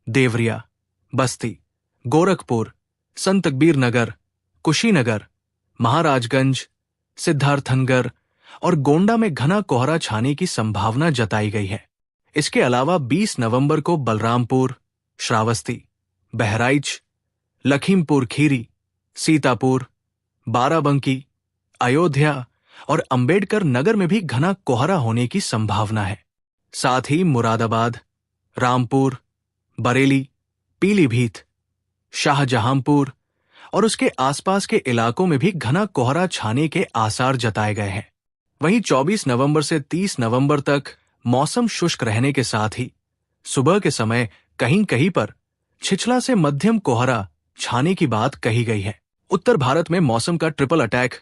देवरिया, बस्ती, गोरखपुर, संत कबीर नगर, कुशीनगर, महाराजगंज, सिद्धार्थनगर और गोंडा में घना कोहरा छाने की संभावना जताई गई है। इसके अलावा 20 नवंबर को बलरामपुर, श्रावस्ती, बहराइच, लखीमपुर खीरी, सीतापुर, बाराबंकी, अयोध्या और अंबेडकर नगर में भी घना कोहरा होने की संभावना है। साथ ही मुरादाबाद, रामपुर, बरेली, पीलीभीत, शाहजहांपुर और उसके आसपास के इलाकों में भी घना कोहरा छाने के आसार जताए गए हैं। वहीं 24 नवंबर से 30 नवंबर तक मौसम शुष्क रहने के साथ ही सुबह के समय कहीं कहीं पर छिछला से मध्यम कोहरा छाने की बात कही गई है। उत्तर भारत में मौसम का ट्रिपल अटैक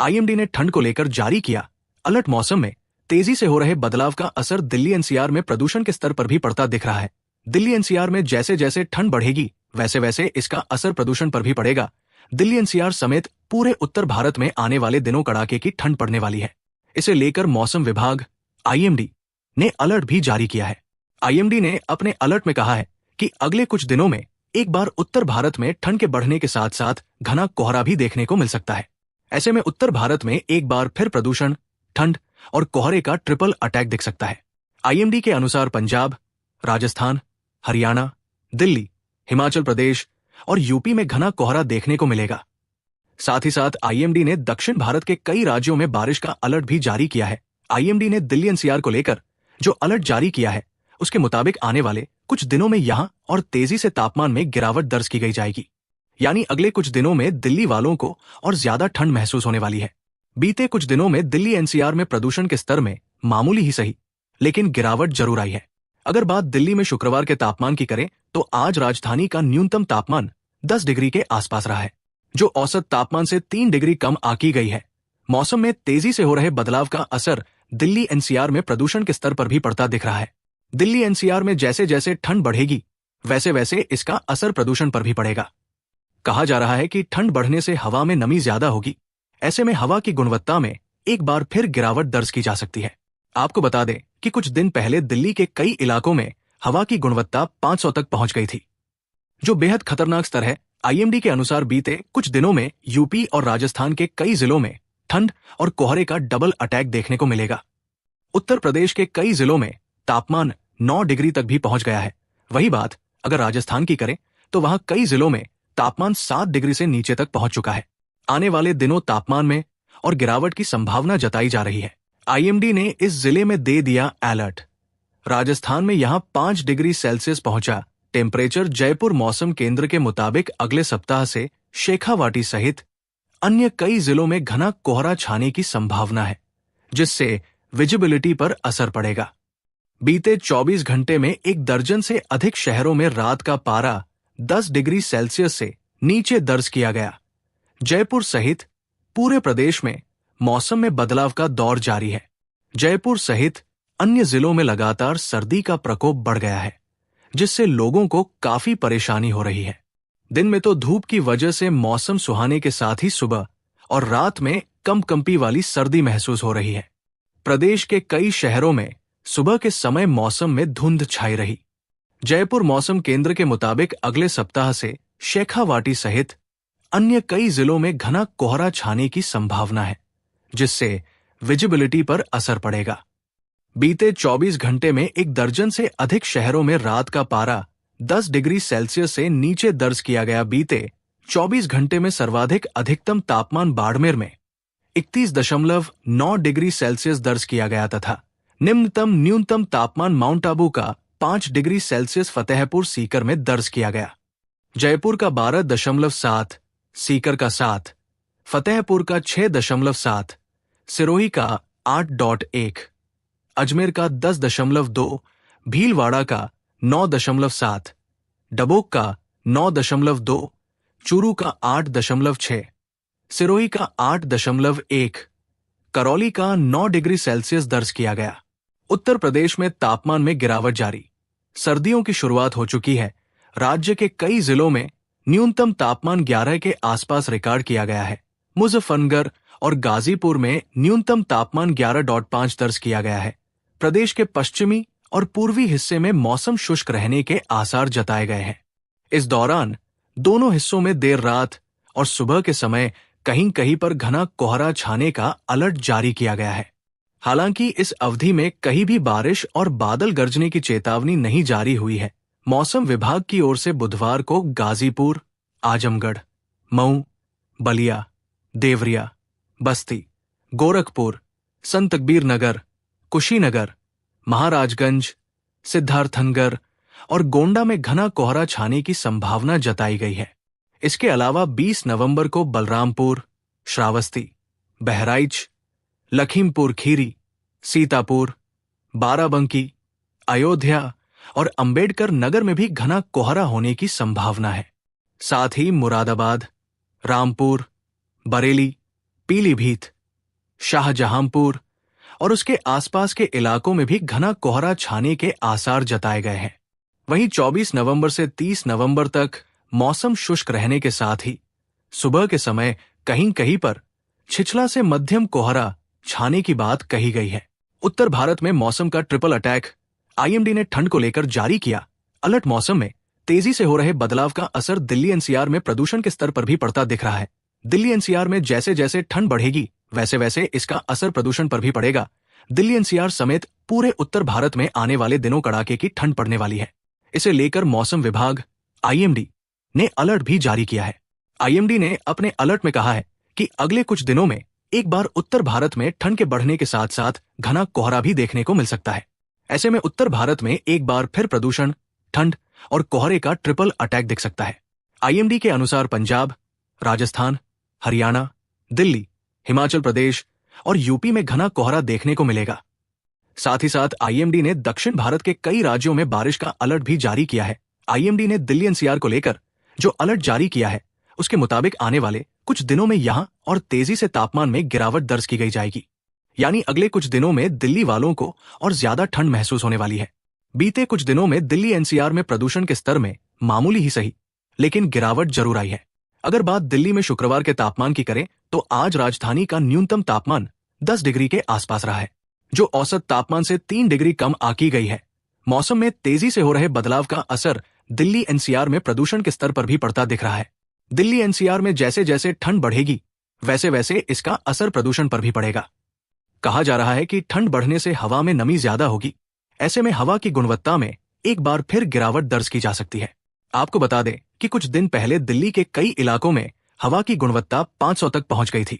आईएमडी ने ठंड को लेकर जारी किया अलर्ट। मौसम में तेजी से हो रहे बदलाव का असर दिल्ली एनसीआर में प्रदूषण के स्तर पर भी पड़ता दिख रहा है। दिल्ली एनसीआर में जैसे जैसे ठंड बढ़ेगी वैसे वैसे इसका असर प्रदूषण पर भी पड़ेगा। दिल्ली एनसीआर समेत पूरे उत्तर भारत में आने वाले दिनों कड़ाके की ठंड पड़ने वाली है। इसे लेकर मौसम विभाग आईएमडी ने अलर्ट भी जारी किया है। आईएमडी ने अपने अलर्ट में कहा है कि अगले कुछ दिनों में एक बार उत्तर भारत में ठंड के बढ़ने के साथ साथ घना कोहरा भी देखने को मिल सकता है। ऐसे में उत्तर भारत में एक बार फिर प्रदूषण, ठंड और कोहरे का ट्रिपल अटैक दिख सकता है। आईएमडी के अनुसार पंजाब, राजस्थान, हरियाणा, दिल्ली, हिमाचल प्रदेश और यूपी में घना कोहरा देखने को मिलेगा। साथ ही साथ आईएमडी ने दक्षिण भारत के कई राज्यों में बारिश का अलर्ट भी जारी किया है। आईएमडी ने दिल्ली एनसीआर को लेकर जो अलर्ट जारी किया है उसके मुताबिक आने वाले कुछ दिनों में यहां और तेजी से तापमान में गिरावट दर्ज की गई जाएगी। यानी अगले कुछ दिनों में दिल्ली वालों को और ज्यादा ठंड महसूस होने वाली है। बीते कुछ दिनों में दिल्ली एनसीआर में प्रदूषण के स्तर में मामूली ही सही लेकिन गिरावट जरूर आई है। अगर बात दिल्ली में शुक्रवार के तापमान की करें तो आज राजधानी का न्यूनतम तापमान 10 डिग्री के आसपास रहा है, जो औसत तापमान से 3 डिग्री कम आंकी गई है। मौसम में तेजी से हो रहे बदलाव का असर दिल्ली एनसीआर में प्रदूषण के स्तर पर भी पड़ता दिख रहा है। दिल्ली एनसीआर में जैसे जैसे ठंड बढ़ेगी वैसे वैसे इसका असर प्रदूषण पर भी पड़ेगा। कहा जा रहा है कि ठंड बढ़ने से हवा में नमी ज्यादा होगी। ऐसे में हवा की गुणवत्ता में एक बार फिर गिरावट दर्ज की जा सकती है। आपको बता दें कि कुछ दिन पहले दिल्ली के कई इलाकों में हवा की गुणवत्ता 500 तक पहुंच गई थी, जो बेहद खतरनाक स्तर है। आईएमडी के अनुसार बीते कुछ दिनों में यूपी और राजस्थान के कई जिलों में ठंड और कोहरे का डबल अटैक देखने को मिलेगा। उत्तर प्रदेश के कई जिलों में तापमान 9 डिग्री तक भी पहुंच गया है। वही बात अगर राजस्थान की करें तो वहां कई जिलों में तापमान 7 डिग्री से नीचे तक पहुंच चुका है। आने वाले दिनों तापमान में और गिरावट की संभावना जताई जा रही है। आईएमडी ने इस जिले में दे दिया अलर्ट। राजस्थान में यहां 5 डिग्री सेल्सियस पहुंचा टेम्परेचर। जयपुर मौसम केंद्र के मुताबिक अगले सप्ताह से शेखावाटी सहित अन्य कई जिलों में घना कोहरा छाने की संभावना है, जिससे विजिबिलिटी पर असर पड़ेगा। बीते 24 घंटे में 1 दर्जन से अधिक शहरों में रात का पारा 10 डिग्री सेल्सियस से नीचे दर्ज किया गया। जयपुर सहित पूरे प्रदेश में मौसम में बदलाव का दौर जारी है। जयपुर सहित अन्य जिलों में लगातार सर्दी का प्रकोप बढ़ गया है, जिससे लोगों को काफी परेशानी हो रही है। दिन में तो धूप की वजह से मौसम सुहाने के साथ ही सुबह और रात में कंपकंपी वाली सर्दी महसूस हो रही है। प्रदेश के कई शहरों में सुबह के समय मौसम में धुंध छाई रही। जयपुर मौसम केंद्र के मुताबिक अगले सप्ताह से शेखावाटी सहित अन्य कई जिलों में घना कोहरा छाने की संभावना है, जिससे विजिबिलिटी पर असर पड़ेगा। बीते 24 घंटे में 1 दर्जन से अधिक शहरों में रात का पारा 10 डिग्री सेल्सियस से नीचे दर्ज किया गया। बीते 24 घंटे में सर्वाधिक अधिकतम तापमान बाड़मेर में 31.9 डिग्री सेल्सियस दर्ज किया गया तथा निम्नतम न्यूनतम तापमान माउंट आबू का 5 डिग्री सेल्सियस फतेहपुर सीकर में दर्ज किया गया। जयपुर का 12.7, सीकर का 7, फतेहपुर का 6.7, सिरोही का 8.1, अजमेर का 10.2, भीलवाड़ा का 9.7, डबोक का 9.2, चूरू का 8.6, सिरोही का 8.1, करौली का 9 डिग्री सेल्सियस दर्ज किया गया। उत्तर प्रदेश में तापमान में गिरावट जारी। सर्दियों की शुरुआत हो चुकी है। राज्य के कई जिलों में न्यूनतम तापमान 11 के आसपास रिकॉर्ड किया गया है। मुजफ्फरनगर और गाजीपुर में न्यूनतम तापमान 11.5 दर्ज किया गया है। प्रदेश के पश्चिमी और पूर्वी हिस्से में मौसम शुष्क रहने के आसार जताए गए हैं। इस दौरान दोनों हिस्सों में देर रात और सुबह के समय कहीं कहीं पर घना कोहरा छाने का अलर्ट जारी किया गया है। हालांकि इस अवधि में कहीं भी बारिश और बादल गरजने की चेतावनी नहीं जारी हुई है। मौसम विभाग की ओर से बुधवार को गाजीपुर, आजमगढ़, मऊ, बलिया, देवरिया, बस्ती, गोरखपुर, संत कबीर नगर, कुशीनगर, महाराजगंज, सिद्धार्थनगर और गोंडा में घना कोहरा छाने की संभावना जताई गई है। इसके अलावा 20 नवंबर को बलरामपुर, श्रावस्ती, बहराइच, लखीमपुर खीरी, सीतापुर, बाराबंकी, अयोध्या और अंबेडकर नगर में भी घना कोहरा होने की संभावना है। साथ ही मुरादाबाद, रामपुर, बरेली, पीलीभीत, शाहजहांपुर और उसके आसपास के इलाकों में भी घना कोहरा छाने के आसार जताए गए हैं। वहीं 24 नवंबर से 30 नवंबर तक मौसम शुष्क रहने के साथ ही सुबह के समय कहीं कहीं पर छिछला से मध्यम कोहरा छाने की बात कही गई है। उत्तर भारत में मौसम का ट्रिपल अटैक। आईएमडी ने ठंड को लेकर जारी किया अलर्ट। मौसम में तेजी से हो रहे बदलाव का असर दिल्ली एनसीआर में प्रदूषण के स्तर पर भी पड़ता दिख रहा है। दिल्ली एनसीआर में जैसे जैसे ठंड बढ़ेगी वैसे वैसे इसका असर प्रदूषण पर भी पड़ेगा। दिल्ली एनसीआर समेत पूरे उत्तर भारत में आने वाले दिनों कड़ाके की ठंड पड़ने वाली है। इसे लेकर मौसम विभाग आईएमडी ने अलर्ट भी जारी किया है। आईएमडी ने अपने अलर्ट में कहा है कि अगले कुछ दिनों में एक बार उत्तर भारत में ठंड के बढ़ने के साथ साथ घना कोहरा भी देखने को मिल सकता है। ऐसे में उत्तर भारत में एक बार फिर प्रदूषण, ठंड और कोहरे का ट्रिपल अटैक दिख सकता है। आईएमडी के अनुसार पंजाब, राजस्थान, हरियाणा, दिल्ली, हिमाचल प्रदेश और यूपी में घना कोहरा देखने को मिलेगा। साथ ही साथ आईएमडी ने दक्षिण भारत के कई राज्यों में बारिश का अलर्ट भी जारी किया है। आईएमडी ने दिल्ली एनसीआर को लेकर जो अलर्ट जारी किया है उसके मुताबिक आने वाले कुछ दिनों में यहां और तेजी से तापमान में गिरावट दर्ज की गई जाएगी। यानी अगले कुछ दिनों में दिल्ली वालों को और ज्यादा ठंड महसूस होने वाली है। बीते कुछ दिनों में दिल्ली एनसीआर में प्रदूषण के स्तर में मामूली ही सही लेकिन गिरावट जरूर आई है। अगर बात दिल्ली में शुक्रवार के तापमान की करें तो आज राजधानी का न्यूनतम तापमान 10 डिग्री के आसपास रहा है, जो औसत तापमान से 3 डिग्री कम आंकी गई है। मौसम में तेजी से हो रहे बदलाव का असर दिल्ली एनसीआर में प्रदूषण के स्तर पर भी पड़ता दिख रहा है। दिल्ली एनसीआर में जैसे जैसे ठंड बढ़ेगी वैसे वैसे इसका असर प्रदूषण पर भी पड़ेगा। कहा जा रहा है कि ठंड बढ़ने से हवा में नमी ज्यादा होगी। ऐसे में हवा की गुणवत्ता में एक बार फिर गिरावट दर्ज की जा सकती है। आपको बता दें कि कुछ दिन पहले दिल्ली के कई इलाकों में हवा की गुणवत्ता 500 तक पहुंच गई थी,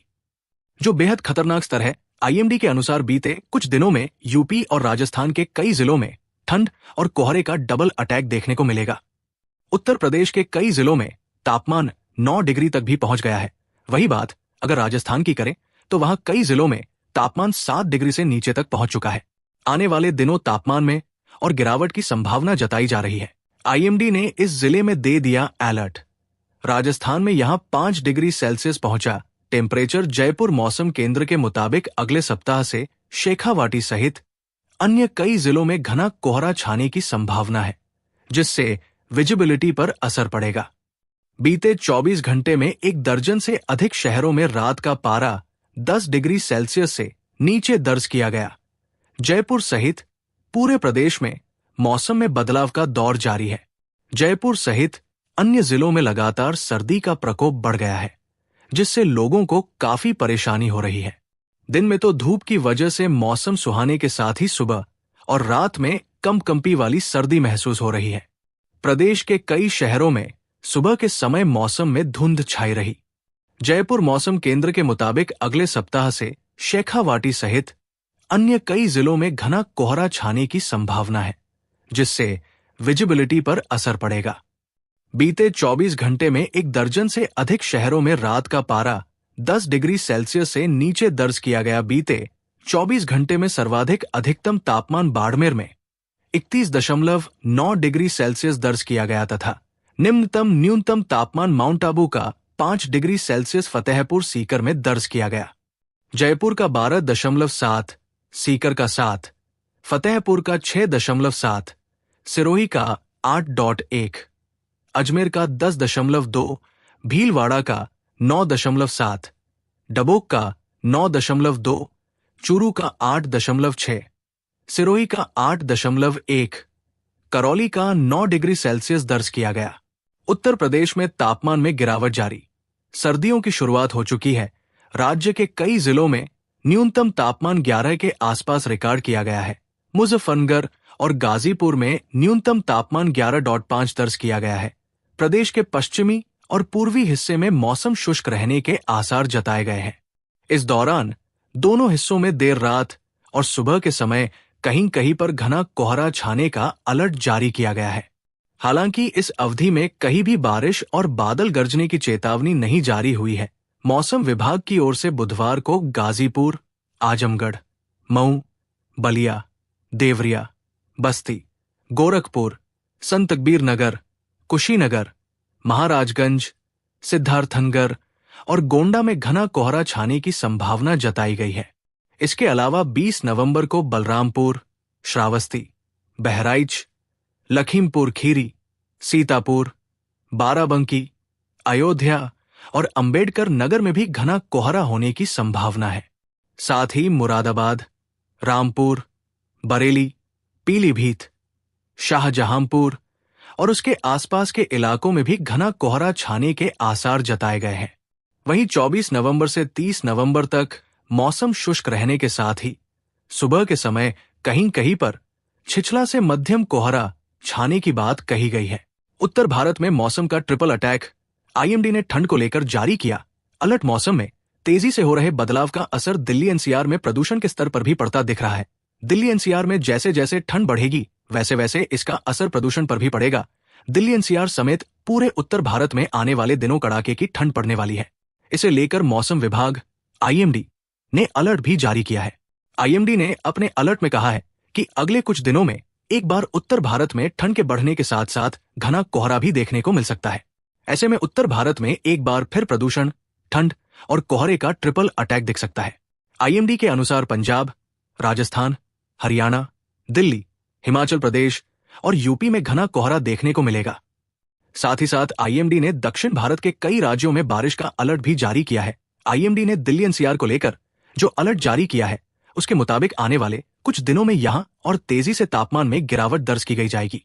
जो बेहद खतरनाक स्तर है। आईएमडी के अनुसार बीते कुछ दिनों में यूपी और राजस्थान के कई जिलों में ठंड और कोहरे का डबल अटैक देखने को मिलेगा। उत्तर प्रदेश के कई जिलों में तापमान 9 डिग्री तक भी पहुंच गया है। वही बात अगर राजस्थान की करें तो वहां कई जिलों में तापमान 7 डिग्री से नीचे तक पहुंच चुका है। आने वाले दिनों तापमान में और गिरावट की संभावना जताई जा रही है। आईएमडी ने इस जिले में दे दिया अलर्ट। राजस्थान में यहां 5 डिग्री सेल्सियस पहुंचा टेम्परेचर। जयपुर मौसम केंद्र के मुताबिक अगले सप्ताह से शेखावाटी सहित अन्य कई जिलों में घना कोहरा छाने की संभावना है, जिससे विजिबिलिटी पर असर पड़ेगा। बीते 24 घंटे में 1 दर्जन से अधिक शहरों में रात का पारा 10 डिग्री सेल्सियस से नीचे दर्ज किया गया। जयपुर सहित पूरे प्रदेश में मौसम में बदलाव का दौर जारी है। जयपुर सहित अन्य जिलों में लगातार सर्दी का प्रकोप बढ़ गया है, जिससे लोगों को काफी परेशानी हो रही है। दिन में तो धूप की वजह से मौसम सुहाने के साथ ही सुबह और रात में कंपकंपी वाली सर्दी महसूस हो रही है। प्रदेश के कई शहरों में सुबह के समय मौसम में धुंध छाई रही। जयपुर मौसम केंद्र के मुताबिक अगले सप्ताह से शेखावाटी सहित अन्य कई जिलों में घना कोहरा छाने की संभावना है, जिससे विजिबिलिटी पर असर पड़ेगा। बीते 24 घंटे में 1 दर्जन से अधिक शहरों में रात का पारा 10 डिग्री सेल्सियस से नीचे दर्ज किया गया। बीते 24 घंटे में सर्वाधिक अधिकतम तापमान बाड़मेर में 31.9 डिग्री सेल्सियस दर्ज किया गया तथा निम्नतम न्यूनतम तापमान माउंट आबू का 5 डिग्री सेल्सियस फतेहपुर सीकर में दर्ज किया गया। जयपुर का 12.7, सीकर का 7, फतेहपुर का 6.7, सिरोही का 8.1, अजमेर का 10.2, भीलवाड़ा का 9.7, डबोक का 9.2, चूरू का 8.6, सिरोही का 8.1, करौली का 9 डिग्री सेल्सियस दर्ज किया गया। उत्तर प्रदेश में तापमान में गिरावट जारी। सर्दियों की शुरुआत हो चुकी है। राज्य के कई जिलों में न्यूनतम तापमान 11 के आसपास रिकॉर्ड किया गया है। मुजफ्फरनगर और गाजीपुर में न्यूनतम तापमान 11.5 दर्ज किया गया है। प्रदेश के पश्चिमी और पूर्वी हिस्से में मौसम शुष्क रहने के आसार जताए गए हैं। इस दौरान दोनों हिस्सों में देर रात और सुबह के समय कहीं कहीं पर घना कोहरा छाने का अलर्ट जारी किया गया है। हालांकि इस अवधि में कहीं भी बारिश और बादल गरजने की चेतावनी नहीं जारी हुई है। मौसम विभाग की ओर से बुधवार को गाजीपुर, आजमगढ़, मऊ, बलिया, देवरिया, बस्ती, गोरखपुर, संत कबीर नगर, कुशीनगर, महाराजगंज, सिद्धार्थनगर और गोंडा में घना कोहरा छाने की संभावना जताई गई है। इसके अलावा 20 नवंबर को बलरामपुर, श्रावस्ती, बहराइच, लखीमपुर खीरी, सीतापुर, बाराबंकी, अयोध्या और अंबेडकर नगर में भी घना कोहरा होने की संभावना है। साथ ही मुरादाबाद, रामपुर, बरेली, पीलीभीत, शाहजहांपुर और उसके आसपास के इलाकों में भी घना कोहरा छाने के आसार जताए गए हैं। वहीं 24 नवंबर से 30 नवंबर तक मौसम शुष्क रहने के साथ ही सुबह के समय कहीं कहीं पर छिछला से मध्यम कोहरा छाने की बात कही गई है। उत्तर भारत में मौसम का ट्रिपल अटैक। आईएमडी ने ठंड को लेकर जारी किया अलर्ट। मौसम में तेजी से हो रहे बदलाव का असर दिल्ली एनसीआर में प्रदूषण के स्तर पर भी पड़ता दिख रहा है। दिल्ली एनसीआर में जैसे जैसे ठंड बढ़ेगी वैसे वैसे इसका असर प्रदूषण पर भी पड़ेगा। दिल्ली एनसीआर समेत पूरे उत्तर भारत में आने वाले दिनों कड़ाके की ठंड पड़ने वाली है। इसे लेकर मौसम विभाग आईएमडी ने अलर्ट भी जारी किया है। आईएमडी ने अपने अलर्ट में कहा है कि अगले कुछ दिनों में एक बार उत्तर भारत में ठंड के बढ़ने के साथ साथ घना कोहरा भी देखने को मिल सकता है। ऐसे में उत्तर भारत में एक बार फिर प्रदूषण, ठंड और कोहरे का ट्रिपल अटैक दिख सकता है। आईएमडी के अनुसार पंजाब, राजस्थान, हरियाणा, दिल्ली, हिमाचल प्रदेश और यूपी में घना कोहरा देखने को मिलेगा। साथ ही साथ आईएमडी ने दक्षिण भारत के कई राज्यों में बारिश का अलर्ट भी जारी किया है। आईएमडी ने दिल्ली एनसीआर को लेकर जो अलर्ट जारी किया है उसके मुताबिक आने वाले कुछ दिनों में यहां और तेजी से तापमान में गिरावट दर्ज की गई जाएगी।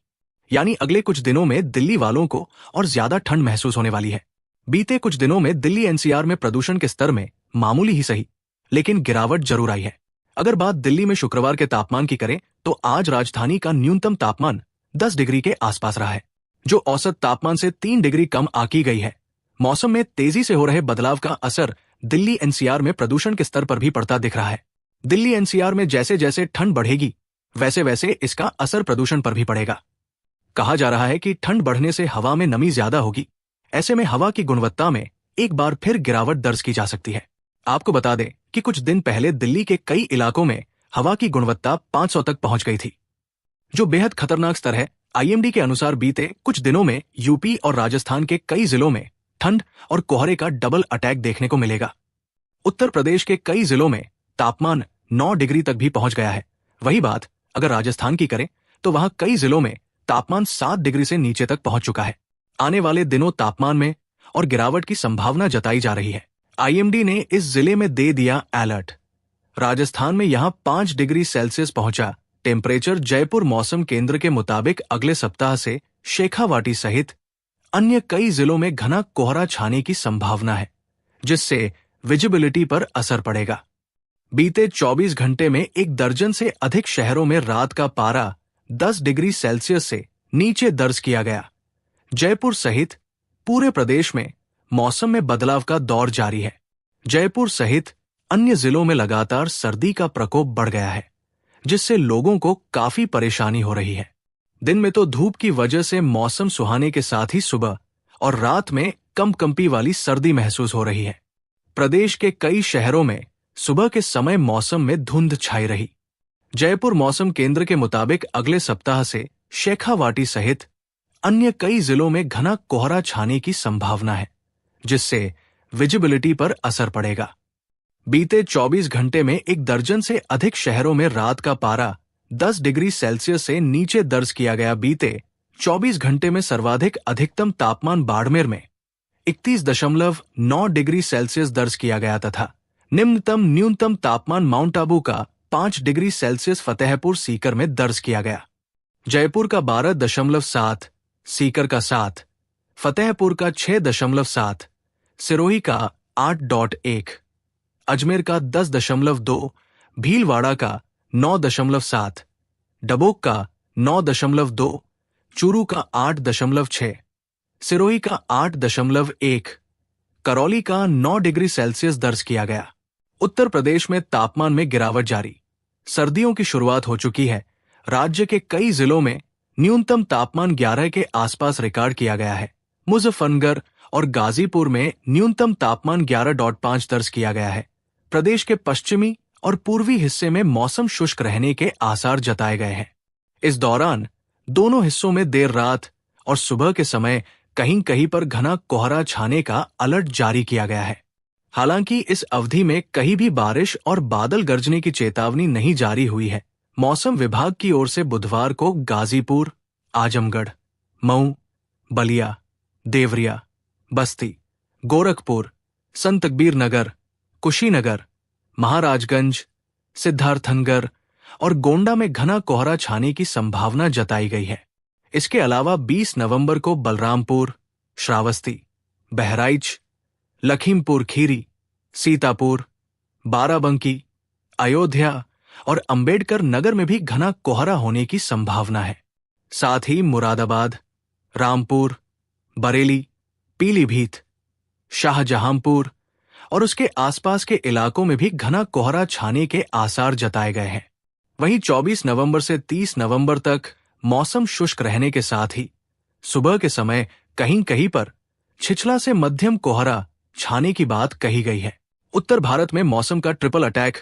यानी अगले कुछ दिनों में दिल्ली वालों को और ज्यादा ठंड महसूस होने वाली है। बीते कुछ दिनों में दिल्ली एनसीआर में प्रदूषण के स्तर में मामूली ही सही लेकिन गिरावट जरूर आई है। अगर बात दिल्ली में शुक्रवार के तापमान की करें तो आज राजधानी का न्यूनतम तापमान 10 डिग्री के आसपास रहा है, जो औसत तापमान से 3 डिग्री कम आंकी गई है। मौसम में तेजी से हो रहे बदलाव का असर दिल्ली एनसीआर में प्रदूषण के स्तर पर भी पड़ता दिख रहा है। दिल्ली एनसीआर में जैसे जैसे ठंड बढ़ेगी वैसे वैसे इसका असर प्रदूषण पर भी पड़ेगा। कहा जा रहा है कि ठंड बढ़ने से हवा में नमी ज्यादा होगी। ऐसे में हवा की गुणवत्ता में एक बार फिर गिरावट दर्ज की जा सकती है। आपको बता दें कि कुछ दिन पहले दिल्ली के कई इलाकों में हवा की गुणवत्ता 500 तक पहुंच गई थी, जो बेहद खतरनाक स्तर है। आईएमडी के अनुसार बीते कुछ दिनों में यूपी और राजस्थान के कई जिलों में ठंड और कोहरे का डबल अटैक देखने को मिलेगा। उत्तर प्रदेश के कई जिलों में तापमान 9 डिग्री तक भी पहुंच गया है। वही बात अगर राजस्थान की करें तो वहां कई जिलों में तापमान 7 डिग्री से नीचे तक पहुंच चुका है। आने वाले दिनों तापमान में और गिरावट की संभावना जताई जा रही है। आईएमडी ने इस जिले में दे दिया अलर्ट। राजस्थान में यहां 5 डिग्री सेल्सियस पहुंचा टेम्परेचर। जयपुर मौसम केंद्र के मुताबिक अगले सप्ताह से शेखावाटी सहित अन्य कई जिलों में घना कोहरा छाने की संभावना है, जिससे विजिबिलिटी पर असर पड़ेगा। बीते 24 घंटे में 1 दर्जन से अधिक शहरों में रात का पारा 10 डिग्री सेल्सियस से नीचे दर्ज किया गया। जयपुर सहित पूरे प्रदेश में मौसम में बदलाव का दौर जारी है। जयपुर सहित अन्य जिलों में लगातार सर्दी का प्रकोप बढ़ गया है, जिससे लोगों को काफी परेशानी हो रही है। दिन में तो धूप की वजह से मौसम सुहाने के साथ ही सुबह और रात में कंपकंपी वाली सर्दी महसूस हो रही है। प्रदेश के कई शहरों में सुबह के समय मौसम में धुंध छाई रही। जयपुर मौसम केंद्र के मुताबिक अगले सप्ताह से शेखावाटी सहित अन्य कई जिलों में घना कोहरा छाने की संभावना है, जिससे विजिबिलिटी पर असर पड़ेगा। बीते 24 घंटे में 1 दर्जन से अधिक शहरों में रात का पारा 10 डिग्री सेल्सियस से नीचे दर्ज किया गया। बीते 24 घंटे में सर्वाधिक अधिकतम तापमान बाड़मेर में 31.9 डिग्री सेल्सियस दर्ज किया गया तथा निम्नतम न्यूनतम तापमान माउंट आबू का 5 डिग्री सेल्सियस फतेहपुर सीकर में दर्ज किया गया। जयपुर का 12.7, सीकर का 7, फतेहपुर का 6.7, सिरोही का 8.1, अजमेर का 10.2, भीलवाड़ा का 9.7, डबोक का 9.2, चूरू का 8.6, सिरोही का 8.1, करौली का 9 डिग्री सेल्सियस दर्ज किया गया। उत्तर प्रदेश में तापमान में गिरावट जारी। सर्दियों की शुरुआत हो चुकी है। राज्य के कई जिलों में न्यूनतम तापमान 11 के आसपास रिकॉर्ड किया गया है। मुजफ्फरनगर और गाजीपुर में न्यूनतम तापमान 11.5 दर्ज किया गया है। प्रदेश के पश्चिमी और पूर्वी हिस्से में मौसम शुष्क रहने के आसार जताए गए हैं। इस दौरान दोनों हिस्सों में देर रात और सुबह के समय कहीं कहीं पर घना कोहरा छाने का अलर्ट जारी किया गया है। हालांकि इस अवधि में कहीं भी बारिश और बादल गरजने की चेतावनी नहीं जारी हुई है। मौसम विभाग की ओर से बुधवार को गाजीपुर, आजमगढ़, मऊ, बलिया, देवरिया, बस्ती, गोरखपुर, संत कबीर नगर, कुशीनगर, महाराजगंज, सिद्धार्थनगर और गोंडा में घना कोहरा छाने की संभावना जताई गई है। इसके अलावा 20 नवंबर को बलरामपुर, श्रावस्ती, बहराइच, लखीमपुर खीरी, सीतापुर, बाराबंकी, अयोध्या और अंबेडकर नगर में भी घना कोहरा होने की संभावना है। साथ ही मुरादाबाद, रामपुर, बरेली, पीलीभीत, शाहजहांपुर और उसके आसपास के इलाकों में भी घना कोहरा छाने के आसार जताए गए हैं। वहीं 24 नवंबर से 30 नवंबर तक मौसम शुष्क रहने के साथ ही सुबह के समय कहीं कहीं पर छिछला से मध्यम कोहरा छाने की बात कही गई है। उत्तर भारत में मौसम का ट्रिपल अटैक।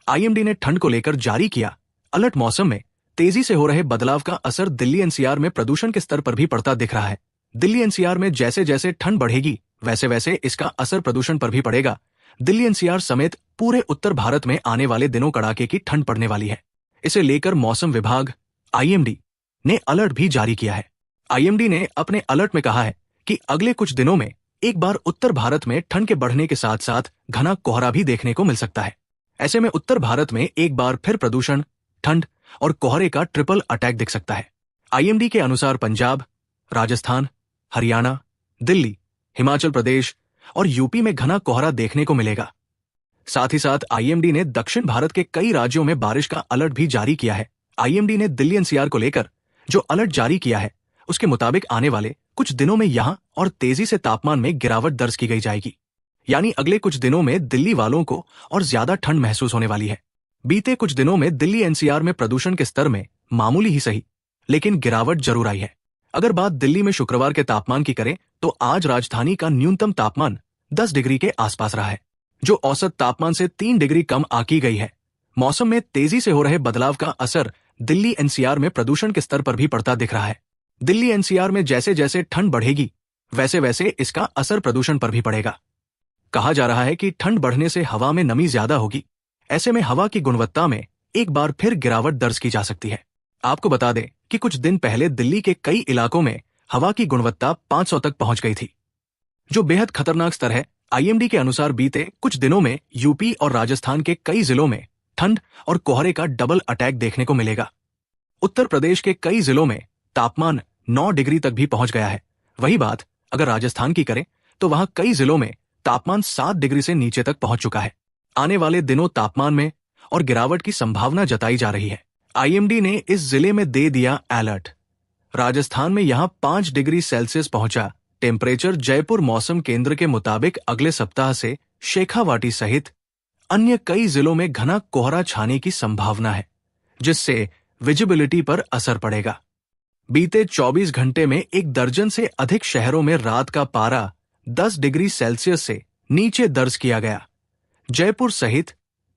आईएमडी ने ठंड को लेकर जारी किया अलर्ट। मौसम में तेजी से हो रहे बदलाव का असर दिल्ली एनसीआर में प्रदूषण के स्तर पर भी पड़ता दिख रहा है। दिल्ली एनसीआर में जैसे जैसे ठंड बढ़ेगी वैसे वैसे इसका असर प्रदूषण पर भी पड़ेगा। दिल्ली एनसीआर समेत पूरे उत्तर भारत में आने वाले दिनों कड़ाके की ठंड पड़ने वाली है। इसे लेकर मौसम विभाग आईएमडी ने अलर्ट भी जारी किया है। आईएमडी ने अपने अलर्ट में कहा है कि अगले कुछ दिनों में एक बार उत्तर भारत में ठंड के बढ़ने के साथ साथ घना कोहरा भी देखने को मिल सकता है। ऐसे में उत्तर भारत में एक बार फिर प्रदूषण, ठंड और कोहरे का ट्रिपल अटैक दिख सकता है। आईएमडी के अनुसार पंजाब, राजस्थान, हरियाणा, दिल्ली, हिमाचल प्रदेश और यूपी में घना कोहरा देखने को मिलेगा। साथ ही साथ आईएमडी ने दक्षिण भारत के कई राज्यों में बारिश का अलर्ट भी जारी किया है। आईएमडी ने दिल्ली एनसीआर को लेकर जो अलर्ट जारी किया है उसके मुताबिक आने वाले कुछ दिनों में यहां और तेजी से तापमान में गिरावट दर्ज की गई जाएगी। यानी अगले कुछ दिनों में दिल्ली वालों को और ज्यादा ठंड महसूस होने वाली है। बीते कुछ दिनों में दिल्ली एनसीआर में प्रदूषण के स्तर में मामूली ही सही लेकिन गिरावट जरूर आई है। अगर बात दिल्ली में शुक्रवार के तापमान की करें तो आज राजधानी का न्यूनतम तापमान 10 डिग्री के आसपास रहा है, जो औसत तापमान से 3 डिग्री कम आंकी गई है। मौसम में तेजी से हो रहे बदलाव का असर दिल्ली एनसीआर में प्रदूषण के स्तर पर भी पड़ता दिख रहा है। दिल्ली एनसीआर में जैसे जैसे ठंड बढ़ेगी वैसे वैसे इसका असर प्रदूषण पर भी पड़ेगा। कहा जा रहा है कि ठंड बढ़ने से हवा में नमी ज्यादा होगी। ऐसे में हवा की गुणवत्ता में एक बार फिर गिरावट दर्ज की जा सकती है। आपको बता दें कि कुछ दिन पहले दिल्ली के कई इलाकों में हवा की गुणवत्ता 500 तक पहुंच गई थी, जो बेहद खतरनाक स्तर है। आईएमडी के अनुसार बीते कुछ दिनों में यूपी और राजस्थान के कई जिलों में ठंड और कोहरे का डबल अटैक देखने को मिलेगा। उत्तर प्रदेश के कई जिलों में तापमान 9 डिग्री तक भी पहुंच गया है। वही बात अगर राजस्थान की करें तो वहां कई जिलों में तापमान 7 डिग्री से नीचे तक पहुंच चुका है। आने वाले दिनों तापमान में और गिरावट की संभावना जताई जा रही है। आईएमडी ने इस जिले में दे दिया अलर्ट। राजस्थान में यहां 5 डिग्री सेल्सियस पहुंचा टेम्परेचर। जयपुर मौसम केंद्र के मुताबिक अगले सप्ताह से शेखावाटी सहित अन्य कई जिलों में घना कोहरा छाने की संभावना है, जिससे विजिबिलिटी पर असर पड़ेगा। बीते 24 घंटे में 1 दर्जन से अधिक शहरों में रात का पारा 10 डिग्री सेल्सियस से नीचे दर्ज किया गया। जयपुर सहित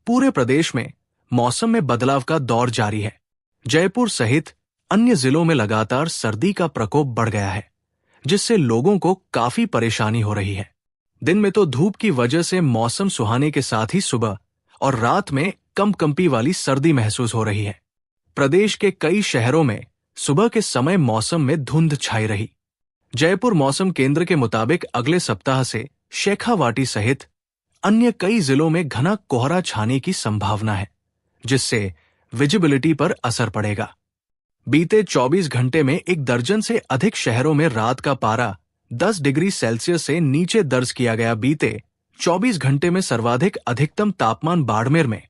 पूरे प्रदेश में मौसम में बदलाव का दौर जारी है। जयपुर सहित अन्य जिलों में लगातार सर्दी का प्रकोप बढ़ गया है, जिससे लोगों को काफी परेशानी हो रही है। दिन में तो धूप की वजह से मौसम सुहाने के साथ ही सुबह और रात में कंपकंपी वाली सर्दी महसूस हो रही है। प्रदेश के कई शहरों में सुबह के समय मौसम में धुंध छाई रही। जयपुर मौसम केंद्र के मुताबिक अगले सप्ताह से शेखावाटी सहित अन्य कई जिलों में घना कोहरा छाने की संभावना है, जिससे विजिबिलिटी पर असर पड़ेगा। बीते 24 घंटे में एक दर्जन से अधिक शहरों में रात का पारा 10 डिग्री सेल्सियस से नीचे दर्ज किया गया। बीते 24 घंटे में सर्वाधिक अधिकतम तापमान बाड़मेर में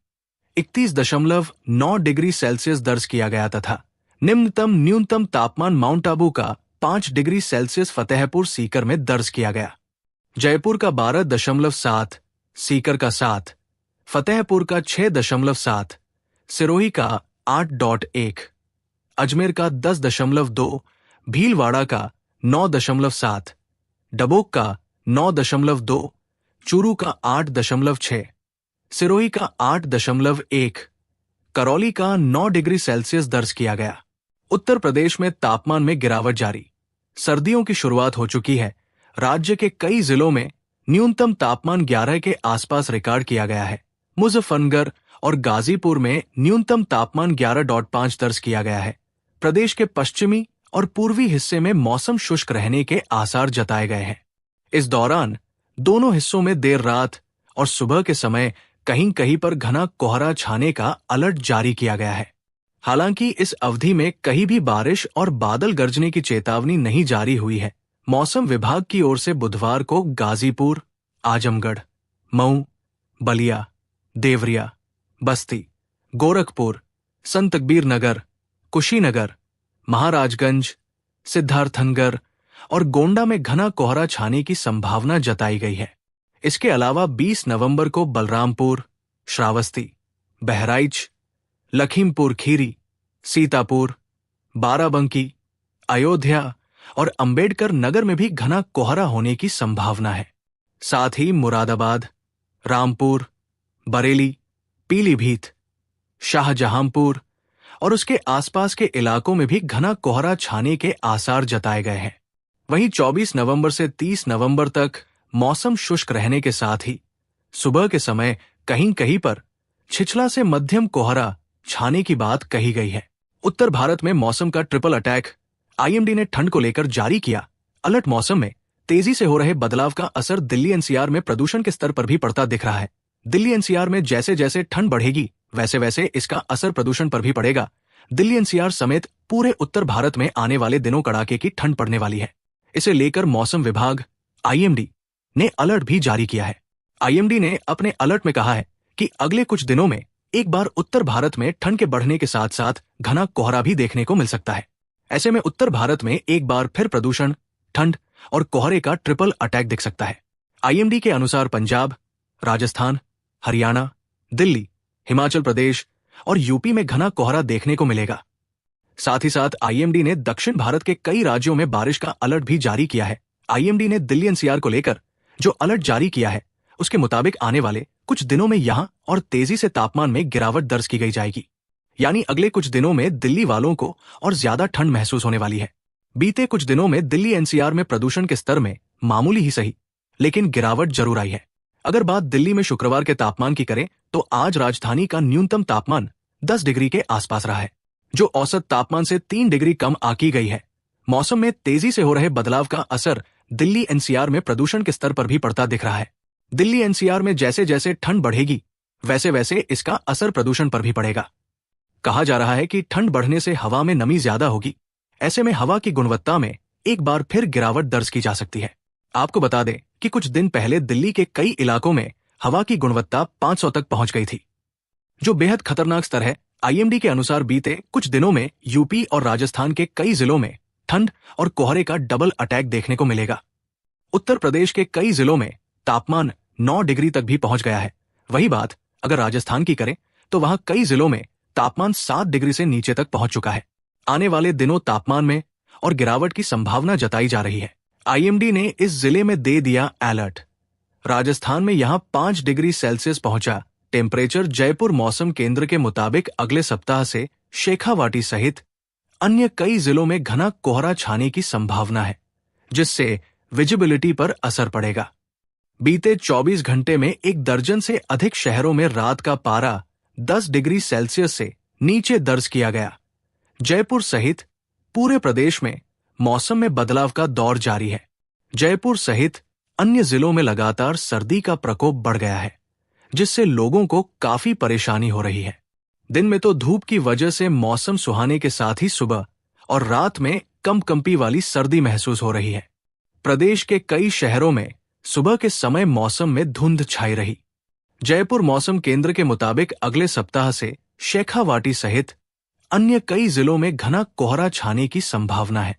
31.9 डिग्री सेल्सियस दर्ज किया गया तथा निम्नतम न्यूनतम तापमान माउंट आबू का 5 डिग्री सेल्सियस फतेहपुर सीकर में दर्ज किया गया। जयपुर का 12.7, सीकर का 7, फतेहपुर का 6.7, सिरोही का 8.1, अजमेर का 10.2, भीलवाड़ा का 9.7, डबोक का 9.2, चूरू का 8.6, सिरोही का 8.1, करौली का 9 डिग्री सेल्सियस दर्ज किया गया। उत्तर प्रदेश में तापमान में गिरावट जारी। सर्दियों की शुरुआत हो चुकी है। राज्य के कई जिलों में न्यूनतम तापमान 11 के आसपास रिकॉर्ड किया गया है। मुजफ्फरनगर और गाजीपुर में न्यूनतम तापमान 11.5 दर्ज किया गया है। प्रदेश के पश्चिमी और पूर्वी हिस्से में मौसम शुष्क रहने के आसार जताए गए हैं। इस दौरान दोनों हिस्सों में देर रात और सुबह के समय कहीं कहीं पर घना कोहरा छाने का अलर्ट जारी किया गया है। हालांकि इस अवधि में कहीं भी बारिश और बादल गरजने की चेतावनी नहीं जारी हुई है। मौसम विभाग की ओर से बुधवार को गाजीपुर, आजमगढ़, मऊ, बलिया, देवरिया, बस्ती, गोरखपुर, संत कबीर नगर, कुशीनगर, महाराजगंज, सिद्धार्थनगर और गोंडा में घना कोहरा छाने की संभावना जताई गई है। इसके अलावा 20 नवंबर को बलरामपुर, श्रावस्ती, बहराइच, लखीमपुर खीरी, सीतापुर, बाराबंकी, अयोध्या और अंबेडकर नगर में भी घना कोहरा होने की संभावना है। साथ ही मुरादाबाद, रामपुर, बरेली, पीलीभीत, शाहजहांपुर और उसके आसपास के इलाकों में भी घना कोहरा छाने के आसार जताए गए हैं। वहीं 24 नवंबर से 30 नवंबर तक मौसम शुष्क रहने के साथ ही सुबह के समय कहीं कहीं पर छिछला से मध्यम कोहरा छाने की बात कही गई है। उत्तर भारत में मौसम का ट्रिपल अटैक। आईएमडी ने ठंड को लेकर जारी किया अलर्ट। मौसम में तेजी से हो रहे बदलाव का असर दिल्ली एनसीआर में प्रदूषण के स्तर पर भी पड़ता दिख रहा है। दिल्ली एनसीआर में जैसे जैसे ठंड बढ़ेगी वैसे वैसे इसका असर प्रदूषण पर भी पड़ेगा। दिल्ली एनसीआर समेत पूरे उत्तर भारत में आने वाले दिनों कड़ाके की ठंड पड़ने वाली है। इसे लेकर मौसम विभाग आईएमडी ने अलर्ट भी जारी किया है। आईएमडी ने अपने अलर्ट में कहा है कि अगले कुछ दिनों में एक बार उत्तर भारत में ठंड के बढ़ने के साथ साथ घना कोहरा भी देखने को मिल सकता है। ऐसे में उत्तर भारत में एक बार फिर प्रदूषण, ठंड और कोहरे का ट्रिपल अटैक दिख सकता है। आईएमडी के अनुसार पंजाब, राजस्थान, हरियाणा, दिल्ली, हिमाचल प्रदेश और यूपी में घना कोहरा देखने को मिलेगा। साथ ही साथ आईएमडी ने दक्षिण भारत के कई राज्यों में बारिश का अलर्ट भी जारी किया है। आईएमडी ने दिल्ली एनसीआर को लेकर जो अलर्ट जारी किया है उसके मुताबिक आने वाले कुछ दिनों में यहां और तेजी से तापमान में गिरावट दर्ज की गई जाएगी। यानी अगले कुछ दिनों में दिल्ली वालों को और ज्यादा ठंड महसूस होने वाली है। बीते कुछ दिनों में दिल्ली एनसीआर में प्रदूषण के स्तर में मामूली ही सही लेकिन गिरावट जरूर आई है। अगर बात दिल्ली में शुक्रवार के तापमान की करें तो आज राजधानी का न्यूनतम तापमान 10 डिग्री के आसपास रहा है, जो औसत तापमान से 3 डिग्री कम आंकी गई है। मौसम में तेजी से हो रहे बदलाव का असर दिल्ली एनसीआर में प्रदूषण के स्तर पर भी पड़ता दिख रहा है। दिल्ली एनसीआर में जैसे जैसे ठंड बढ़ेगी वैसे वैसे इसका असर प्रदूषण पर भी पड़ेगा। कहा जा रहा है कि ठंड बढ़ने से हवा में नमी ज्यादा होगी। ऐसे में हवा की गुणवत्ता में एक बार फिर गिरावट दर्ज की जा सकती है। आपको बता दें कि कुछ दिन पहले दिल्ली के कई इलाकों में हवा की गुणवत्ता 500 तक पहुंच गई थी, जो बेहद खतरनाक स्तर है। आईएमडी के अनुसार बीते कुछ दिनों में यूपी और राजस्थान के कई जिलों में ठंड और कोहरे का डबल अटैक देखने को मिलेगा। उत्तर प्रदेश के कई जिलों में तापमान 9 डिग्री तक भी पहुंच गया है। वही बात अगर राजस्थान की करें तो वहां कई जिलों में तापमान 7 डिग्री से नीचे तक पहुंच चुका है। आने वाले दिनों तापमान में और गिरावट की संभावना जताई जा रही है। आईएमडी ने इस जिले में दे दिया अलर्ट। राजस्थान में यहां 5 डिग्री सेल्सियस पहुंचा टेम्परेचर। जयपुर मौसम केंद्र के मुताबिक अगले सप्ताह से शेखावाटी सहित अन्य कई जिलों में घना कोहरा छाने की संभावना है, जिससे विजिबिलिटी पर असर पड़ेगा। बीते 24 घंटे में एक दर्जन से अधिक शहरों में रात का पारा 10 डिग्री सेल्सियस से नीचे दर्ज किया गया। जयपुर सहित पूरे प्रदेश में मौसम में बदलाव का दौर जारी है। जयपुर सहित अन्य जिलों में लगातार सर्दी का प्रकोप बढ़ गया है, जिससे लोगों को काफी परेशानी हो रही है। दिन में तो धूप की वजह से मौसम सुहाने के साथ ही सुबह और रात में कंपकंपी वाली सर्दी महसूस हो रही है। प्रदेश के कई शहरों में सुबह के समय मौसम में धुंध छाई रही। जयपुर मौसम केंद्र के मुताबिक अगले सप्ताह से शेखावाटी सहित अन्य कई जिलों में घना कोहरा छाने की संभावना है,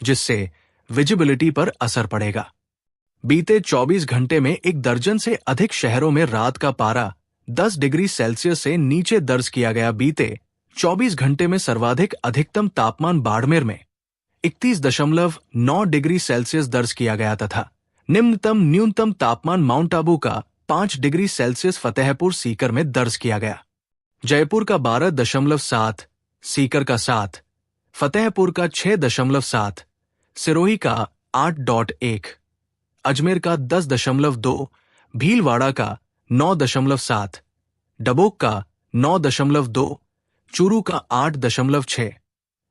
जिससे विजिबिलिटी पर असर पड़ेगा। बीते 24 घंटे में 1 दर्जन से अधिक शहरों में रात का पारा 10 डिग्री सेल्सियस से नीचे दर्ज किया गया। बीते 24 घंटे में सर्वाधिक अधिकतम तापमान बाड़मेर में 31.9 डिग्री सेल्सियस दर्ज किया गया तथा निम्नतम न्यूनतम तापमान माउंट आबू का 5 डिग्री सेल्सियस फतेहपुर सीकर में दर्ज किया गया। जयपुर का 12.7, सीकर का 7, फतेहपुर का 6.7, सिरोही का 8.1, अजमेर का 10.2, भीलवाड़ा का 9.7, डबोक का 9.2, चूरू का 8.6,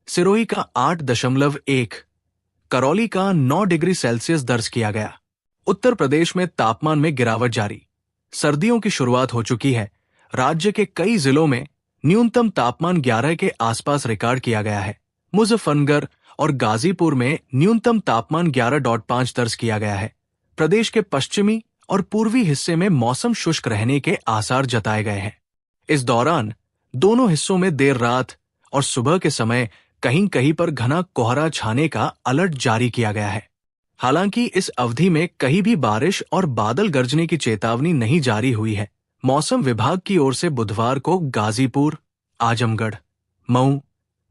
सिरोही का 8.1, करौली का 9 डिग्री सेल्सियस दर्ज किया गया। उत्तर प्रदेश में तापमान में गिरावट जारी। सर्दियों की शुरुआत हो चुकी है। राज्य के कई जिलों में न्यूनतम तापमान 11 के आसपास रिकॉर्ड किया गया है। मुजफ्फरनगर और गाजीपुर में न्यूनतम तापमान 11.5 दर्ज किया गया है। प्रदेश के पश्चिमी और पूर्वी हिस्से में मौसम शुष्क रहने के आसार जताए गए हैं। इस दौरान दोनों हिस्सों में देर रात और सुबह के समय कहीं कहीं पर घना कोहरा छाने का अलर्ट जारी किया गया है। हालांकि इस अवधि में कहीं भी बारिश और बादल गरजने की चेतावनी नहीं जारी हुई है। मौसम विभाग की ओर से बुधवार को गाजीपुर, आजमगढ़, मऊ,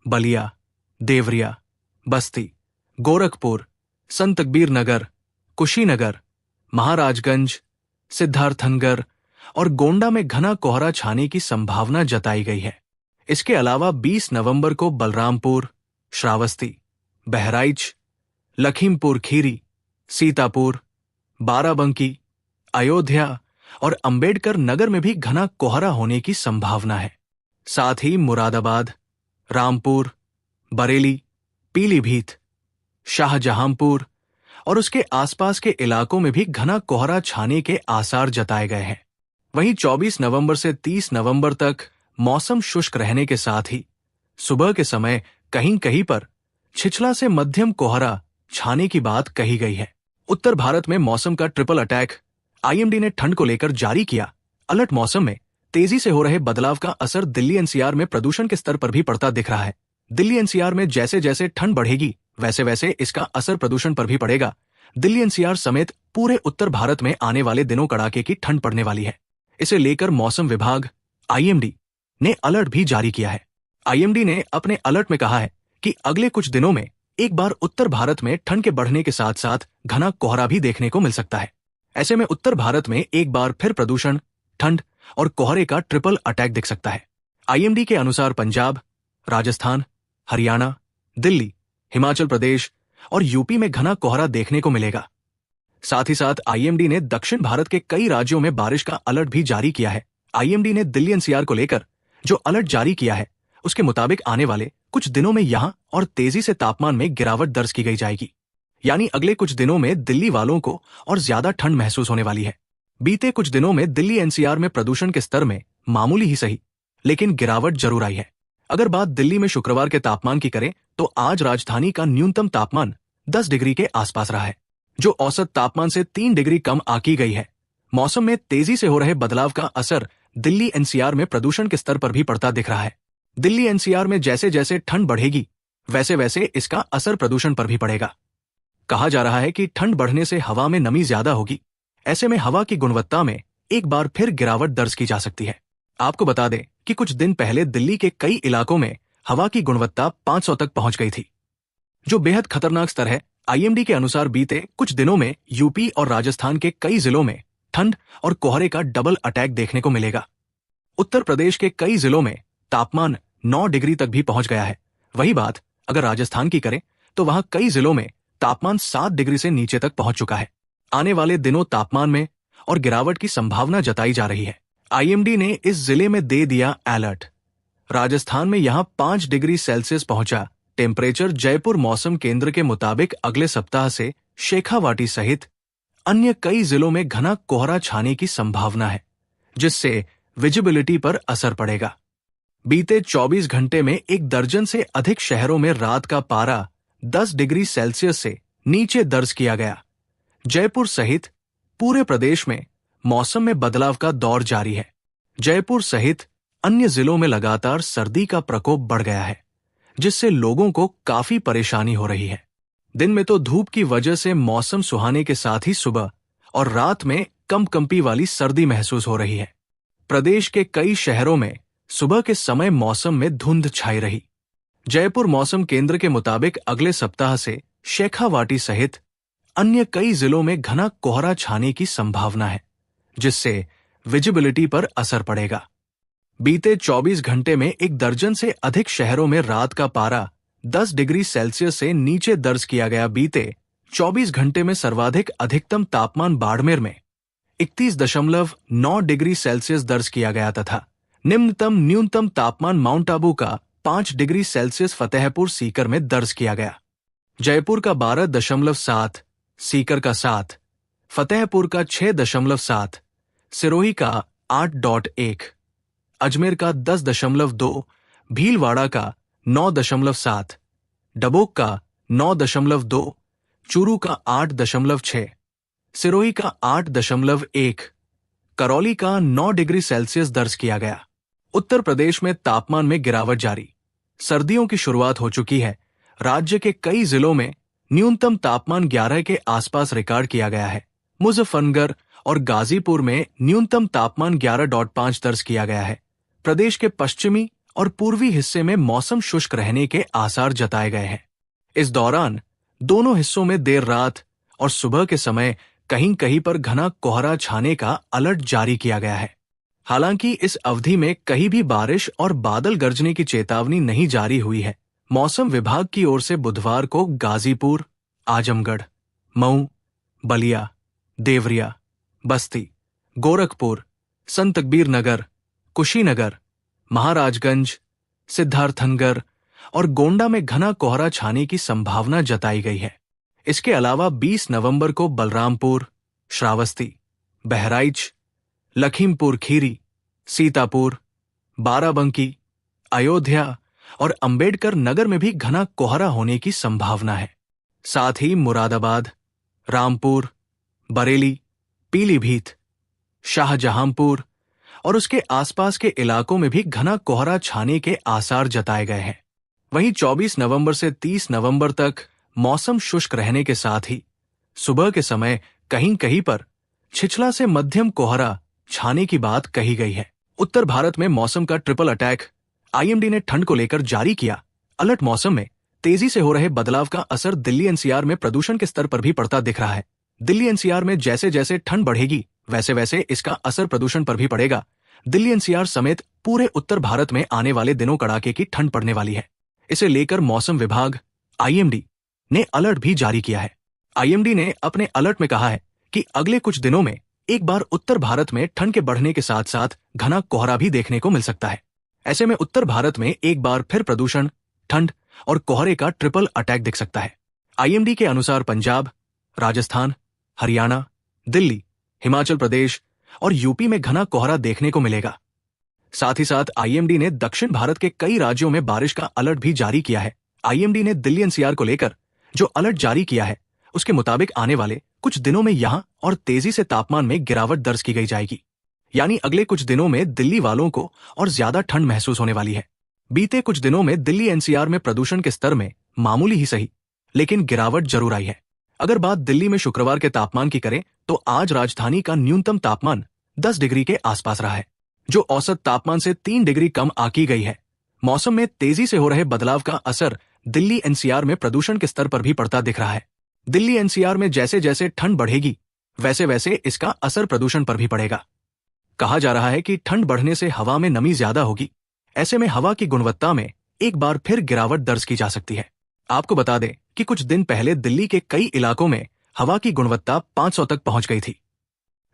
बलिया, देवरिया, बस्ती, गोरखपुर, संत कबीर नगर, कुशीनगर, महाराजगंज, सिद्धार्थनगर और गोंडा में घना कोहरा छाने की संभावना जताई गई है। इसके अलावा 20 नवंबर को बलरामपुर, श्रावस्ती, बहराइच, लखीमपुर खीरी, सीतापुर, बाराबंकी, अयोध्या और अंबेडकर नगर में भी घना कोहरा होने की संभावना है। साथ ही मुरादाबाद, रामपुर, बरेली, पीलीभीत, शाहजहांपुर और उसके आसपास के इलाकों में भी घना कोहरा छाने के आसार जताए गए हैं। वहीं 24 नवंबर से 30 नवंबर तक मौसम शुष्क रहने के साथ ही सुबह के समय कहीं कहीं पर छिछला से मध्यम कोहरा छाने की बात कही गई है। उत्तर भारत में मौसम का ट्रिपल अटैक। आईएमडी ने ठंड को लेकर जारी किया अलर्ट। मौसम में तेजी से हो रहे बदलाव का असर दिल्ली एनसीआर में प्रदूषण के स्तर पर भी पड़ता दिख रहा है। दिल्ली एनसीआर में जैसे जैसे ठंड बढ़ेगी वैसे वैसे इसका असर प्रदूषण पर भी पड़ेगा। दिल्ली एनसीआर समेत पूरे उत्तर भारत में आने वाले दिनों कड़ाके की ठंड पड़ने वाली है। इसे लेकर मौसम विभाग आईएमडी ने अलर्ट भी जारी किया है। आईएमडी ने अपने अलर्ट में कहा है कि अगले कुछ दिनों में एक बार उत्तर भारत में ठंड के बढ़ने के साथ साथ घना कोहरा भी देखने को मिल सकता है। ऐसे में उत्तर भारत में एक बार फिर प्रदूषण, ठंड और कोहरे का ट्रिपल अटैक दिख सकता है। आईएमडी के अनुसार पंजाब, राजस्थान, हरियाणा, दिल्ली, हिमाचल प्रदेश और यूपी में घना कोहरा देखने को मिलेगा। साथ ही साथ आईएमडी ने दक्षिण भारत के कई राज्यों में बारिश का अलर्ट भी जारी किया है। आईएमडी ने दिल्ली एनसीआर को लेकर जो अलर्ट जारी किया है उसके मुताबिक आने वाले कुछ दिनों में यहां और तेजी से तापमान में गिरावट दर्ज की गई जाएगी। यानी अगले कुछ दिनों में दिल्ली वालों को और ज्यादा ठंड महसूस होने वाली है। बीते कुछ दिनों में दिल्ली एनसीआर में प्रदूषण के स्तर में मामूली ही सही लेकिन गिरावट जरूर आई है। अगर बात दिल्ली में शुक्रवार के तापमान की करें तो आज राजधानी का न्यूनतम तापमान 10 डिग्री के आसपास रहा है, जो औसत तापमान से 3 डिग्री कम आंकी गई है। मौसम में तेजी से हो रहे बदलाव का असर दिल्ली एनसीआर में प्रदूषण के स्तर पर भी पड़ता दिख रहा है। दिल्ली एनसीआर में जैसे जैसे ठंड बढ़ेगी वैसे वैसे इसका असर प्रदूषण पर भी पड़ेगा। कहा जा रहा है कि ठंड बढ़ने से हवा में नमी ज्यादा होगी। ऐसे में हवा की गुणवत्ता में एक बार फिर गिरावट दर्ज की जा सकती है। आपको बता दें कि कुछ दिन पहले दिल्ली के कई इलाकों में हवा की गुणवत्ता 500 तक पहुंच गई थी, जो बेहद खतरनाक स्तर है। आईएमडी के अनुसार बीते कुछ दिनों में यूपी और राजस्थान के कई जिलों में ठंड और कोहरे का डबल अटैक देखने को मिलेगा। उत्तर प्रदेश के कई जिलों में तापमान 9 डिग्री तक भी पहुंच गया है। वही बात अगर राजस्थान की करें तो वहां कई जिलों में तापमान 7 डिग्री से नीचे तक पहुंच चुका है। आने वाले दिनों तापमान में और गिरावट की संभावना जताई जा रही है। आईएमडी ने इस जिले में दे दिया अलर्ट। राजस्थान में यहां 5 डिग्री सेल्सियस पहुंचा टेम्परेचर। जयपुर मौसम केंद्र के मुताबिक अगले सप्ताह से शेखावाटी सहित अन्य कई जिलों में घना कोहरा छाने की संभावना है, जिससे विजिबिलिटी पर असर पड़ेगा। बीते 24 घंटे में एक दर्जन से अधिक शहरों में रात का पारा 10 डिग्री सेल्सियस से नीचे दर्ज किया गया। जयपुर सहित पूरे प्रदेश में मौसम में बदलाव का दौर जारी है। जयपुर सहित अन्य जिलों में लगातार सर्दी का प्रकोप बढ़ गया है, जिससे लोगों को काफी परेशानी हो रही है। दिन में तो धूप की वजह से मौसम सुहाने के साथ ही सुबह और रात में कंपकंपी वाली सर्दी महसूस हो रही है। प्रदेश के कई शहरों में सुबह के समय मौसम में धुंध छाई रही। जयपुर मौसम केंद्र के मुताबिक अगले सप्ताह से शेखावाटी सहित अन्य कई जिलों में घना कोहरा छाने की संभावना है, जिससे विजिबिलिटी पर असर पड़ेगा। बीते 24 घंटे में एक दर्जन से अधिक शहरों में रात का पारा 10 डिग्री सेल्सियस से नीचे दर्ज किया गया। बीते 24 घंटे में सर्वाधिक अधिकतम तापमान बाड़मेर में 31.9 डिग्री सेल्सियस दर्ज किया गया तथा निम्नतम न्यूनतम तापमान माउंट आबू का 5 डिग्री सेल्सियस फतेहपुर सीकर में दर्ज किया गया। जयपुर का 12.7, सीकर का 7, फतेहपुर का 6.7, सिरोही का 8.1, अजमेर का 10.2, भीलवाड़ा का 9.7, डबोक का 9.2, चूरू का 8.6, सिरोही का 8.1, करौली का 9 डिग्री सेल्सियस दर्ज किया गया। उत्तर प्रदेश में तापमान में गिरावट जारी। सर्दियों की शुरुआत हो चुकी है। राज्य के कई जिलों में न्यूनतम तापमान 11 के आसपास रिकॉर्ड किया गया है। मुजफ्फरनगर और गाजीपुर में न्यूनतम तापमान 11.5 दर्ज किया गया है। प्रदेश के पश्चिमी और पूर्वी हिस्से में मौसम शुष्क रहने के आसार जताए गए हैं। इस दौरान दोनों हिस्सों में देर रात और सुबह के समय कहीं कहीं पर घना कोहरा छाने का अलर्ट जारी किया गया है। हालांकि इस अवधि में कहीं भी बारिश और बादल गरजने की चेतावनी नहीं जारी हुई है। मौसम विभाग की ओर से बुधवार को गाजीपुर, आजमगढ़, मऊ, बलिया, देवरिया, बस्ती, गोरखपुर, संत कबीर नगर, कुशीनगर, महाराजगंज, सिद्धार्थनगर और गोंडा में घना कोहरा छाने की संभावना जताई गई है। इसके अलावा 20 नवंबर को बलरामपुर, श्रावस्ती, बहराइच, लखीमपुर खीरी, सीतापुर, बाराबंकी, अयोध्या और अंबेडकर नगर में भी घना कोहरा होने की संभावना है। साथ ही मुरादाबाद, रामपुर, बरेली, पीलीभीत, शाहजहांपुर और उसके आसपास के इलाकों में भी घना कोहरा छाने के आसार जताए गए हैं। वहीं 24 नवंबर से 30 नवंबर तक मौसम शुष्क रहने के साथ ही सुबह के समय कहीं कहीं पर छिछला से मध्यम कोहरा छाने की बात कही गई है। उत्तर भारत में मौसम का ट्रिपल अटैक। आईएमडी ने ठंड को लेकर जारी किया अलर्ट। मौसम में तेजी से हो रहे बदलाव का असर दिल्ली एनसीआर में प्रदूषण के स्तर पर भी पड़ता दिख रहा है। दिल्ली एनसीआर में जैसे जैसे ठंड बढ़ेगी वैसे वैसे इसका असर प्रदूषण पर भी पड़ेगा। दिल्ली एनसीआर समेत पूरे उत्तर भारत में आने वाले दिनों कड़ाके की ठंड पड़ने वाली है। इसे लेकर मौसम विभाग आईएमडी ने अलर्ट भी जारी किया है। आईएमडी ने अपने अलर्ट में कहा है कि अगले कुछ दिनों में एक बार उत्तर भारत में ठंड के बढ़ने के साथ साथ घना कोहरा भी देखने को मिल सकता है। ऐसे में उत्तर भारत में एक बार फिर प्रदूषण, ठंड और कोहरे का ट्रिपल अटैक दिख सकता है। आईएमडी के अनुसार पंजाब, राजस्थान, हरियाणा, दिल्ली, हिमाचल प्रदेश और यूपी में घना कोहरा देखने को मिलेगा। साथ ही साथ आईएमडी ने दक्षिण भारत के कई राज्यों में बारिश का अलर्ट भी जारी किया है। आईएमडी ने दिल्ली एनसीआर को लेकर जो अलर्ट जारी किया है उसके मुताबिक आने वाले कुछ दिनों में यहां और तेजी से तापमान में गिरावट दर्ज की गई जाएगी। यानी अगले कुछ दिनों में दिल्ली वालों को और ज्यादा ठंड महसूस होने वाली है। बीते कुछ दिनों में दिल्ली एनसीआर में प्रदूषण के स्तर में मामूली ही सही लेकिन गिरावट जरूर आई है। अगर बात दिल्ली में शुक्रवार के तापमान की करें तो आज राजधानी का न्यूनतम तापमान 10 डिग्री के आसपास रहा है, जो औसत तापमान से 3 डिग्री कम आंकी गई है। मौसम में तेजी से हो रहे बदलाव का असर दिल्ली एनसीआर में प्रदूषण के स्तर पर भी पड़ता दिख रहा है। दिल्ली एनसीआर में जैसे जैसे ठंड बढ़ेगी वैसे वैसे इसका असर प्रदूषण पर भी पड़ेगा। कहा जा रहा है कि ठंड बढ़ने से हवा में नमी ज्यादा होगी। ऐसे में हवा की गुणवत्ता में एक बार फिर गिरावट दर्ज की जा सकती है। आपको बता दें कि कुछ दिन पहले दिल्ली के कई इलाकों में हवा की गुणवत्ता 500 तक पहुंच गई थी,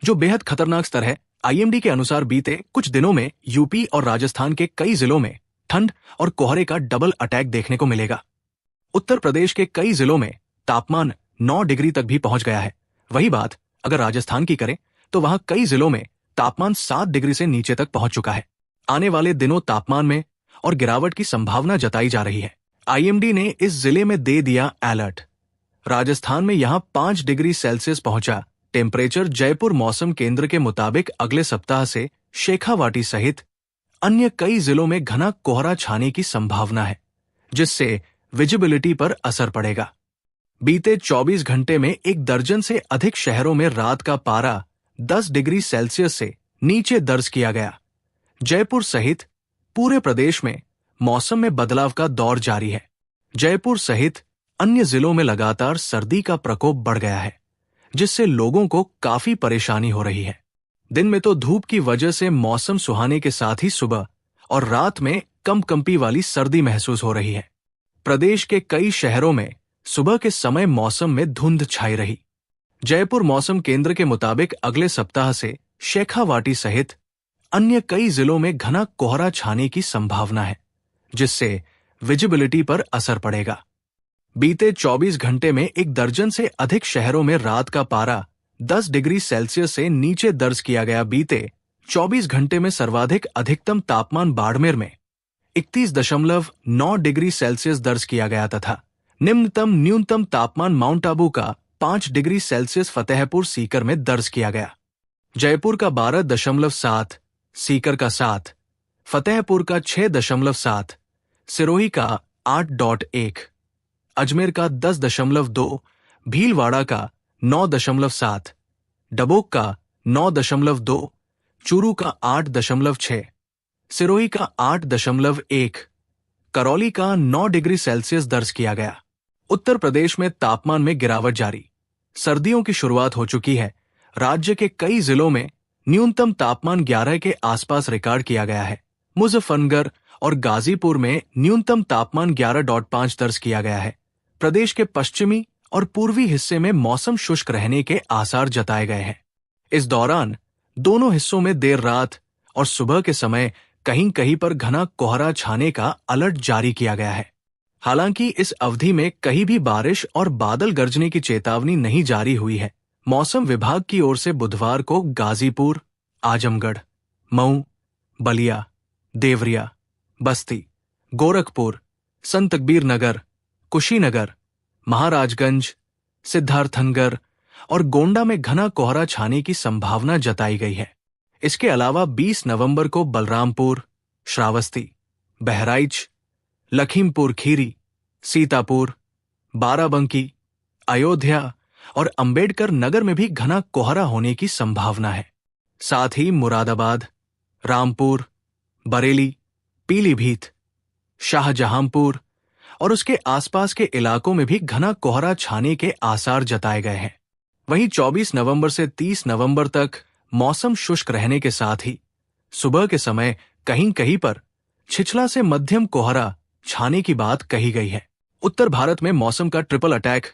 जो बेहद खतरनाक स्तर है। आईएमडी के अनुसार बीते कुछ दिनों में यूपी और राजस्थान के कई जिलों में ठंड और कोहरे का डबल अटैक देखने को मिलेगा। उत्तर प्रदेश के कई जिलों में तापमान 9 डिग्री तक भी पहुंच गया है। वही बात अगर राजस्थान की करें तो वहां कई जिलों में तापमान 7 डिग्री से नीचे तक पहुंच चुका है। आने वाले दिनों तापमान में और गिरावट की संभावना जताई जा रही है। आईएमडी ने इस जिले में दे दिया अलर्ट। राजस्थान में यहां 5 डिग्री सेल्सियस पहुंचा टेम्परेचर। जयपुर मौसम केंद्र के मुताबिक अगले सप्ताह से शेखावाटी सहित अन्य कई जिलों में घना कोहरा छाने की संभावना है, जिससे विजिबिलिटी पर असर पड़ेगा। बीते 24 घंटे में 1 दर्जन से अधिक शहरों में रात का पारा 10 डिग्री सेल्सियस से नीचे दर्ज किया गया। जयपुर सहित पूरे प्रदेश में मौसम में बदलाव का दौर जारी है। जयपुर सहित अन्य जिलों में लगातार सर्दी का प्रकोप बढ़ गया है, जिससे लोगों को काफी परेशानी हो रही है। दिन में तो धूप की वजह से मौसम सुहाने के साथ ही सुबह और रात में कंपकंपी वाली सर्दी महसूस हो रही है। प्रदेश के कई शहरों में सुबह के समय मौसम में धुंध छाई रही। जयपुर मौसम केंद्र के मुताबिक अगले सप्ताह से शेखावाटी सहित अन्य कई जिलों में घना कोहरा छाने की संभावना है, जिससे विजिबिलिटी पर असर पड़ेगा। बीते 24 घंटे में 1 दर्जन से अधिक शहरों में रात का पारा 10 डिग्री सेल्सियस से नीचे दर्ज किया गया। बीते 24 घंटे में सर्वाधिक अधिकतम तापमान बाड़मेर में 31.9 डिग्री सेल्सियस दर्ज किया गया तथा निम्नतम न्यूनतम तापमान माउंट आबू का 5 डिग्री सेल्सियस फतेहपुर सीकर में दर्ज किया गया। जयपुर का 12.7, सीकर का 7, फतेहपुर का 6.7, सिरोही का 8.1, अजमेर का 10.2, भीलवाड़ा का 9.7, डबोक का 9.2, चूरू का 8.6, सिरोही का 8.1, करौली का 9 डिग्री सेल्सियस दर्ज किया गया। उत्तर प्रदेश में तापमान में गिरावट जारी। सर्दियों की शुरुआत हो चुकी है। राज्य के कई जिलों में न्यूनतम तापमान 11 के आसपास रिकॉर्ड किया गया है। मुजफ्फरनगर और गाजीपुर में न्यूनतम तापमान 11.5 दर्ज किया गया है। प्रदेश के पश्चिमी और पूर्वी हिस्से में मौसम शुष्क रहने के आसार जताए गए हैं। इस दौरान दोनों हिस्सों में देर रात और सुबह के समय कहीं कहीं पर घना कोहरा छाने का अलर्ट जारी किया गया है। हालांकि इस अवधि में कहीं भी बारिश और बादल गरजने की चेतावनी नहीं जारी हुई है। मौसम विभाग की ओर से बुधवार को गाजीपुर, आजमगढ़, मऊ, बलिया, देवरिया, बस्ती, गोरखपुर, संत कबीर नगर, कुशीनगर, महाराजगंज, सिद्धार्थनगर और गोंडा में घना कोहरा छाने की संभावना जताई गई है। इसके अलावा 20 नवंबर को बलरामपुर, श्रावस्ती, बहराइच, लखीमपुर खीरी, सीतापुर, बाराबंकी, अयोध्या और अंबेडकर नगर में भी घना कोहरा होने की संभावना है। साथ ही मुरादाबाद, रामपुर, बरेली, पीलीभीत, शाहजहांपुर और उसके आसपास के इलाकों में भी घना कोहरा छाने के आसार जताए गए हैं। वहीं 24 नवंबर से 30 नवंबर तक मौसम शुष्क रहने के साथ ही सुबह के समय कहीं कहीं पर छिछला से मध्यम कोहरा छाने की बात कही गई है। उत्तर भारत में मौसम का ट्रिपल अटैक।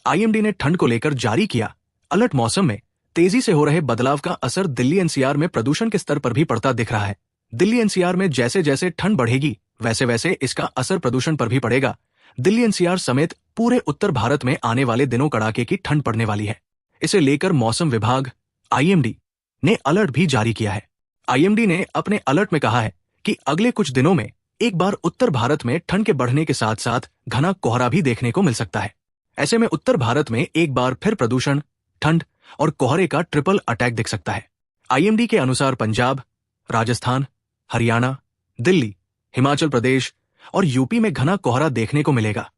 आईएमडी ने ठंड को लेकर जारी किया अलर्ट। मौसम में तेजी से हो रहे बदलाव का असर दिल्ली एनसीआर में प्रदूषण के स्तर पर भी पड़ता दिख रहा है। दिल्ली एनसीआर में जैसे जैसे ठंड बढ़ेगी वैसे वैसे इसका असर प्रदूषण पर भी पड़ेगा। दिल्ली एनसीआर समेत पूरे उत्तर भारत में आने वाले दिनों कड़ाके की ठंड पड़ने वाली है। इसे लेकर मौसम विभाग आईएमडी ने अलर्ट भी जारी किया है। आईएमडी ने अपने अलर्ट में कहा है कि अगले कुछ दिनों में एक बार उत्तर भारत में ठंड के बढ़ने के साथ साथ घना कोहरा भी देखने को मिल सकता है। ऐसे में उत्तर भारत में एक बार फिर प्रदूषण, ठंड और कोहरे का ट्रिपल अटैक दिख सकता है। आईएमडी के अनुसार पंजाब, राजस्थान, हरियाणा, दिल्ली, हिमाचल प्रदेश और यूपी में घना कोहरा देखने को मिलेगा।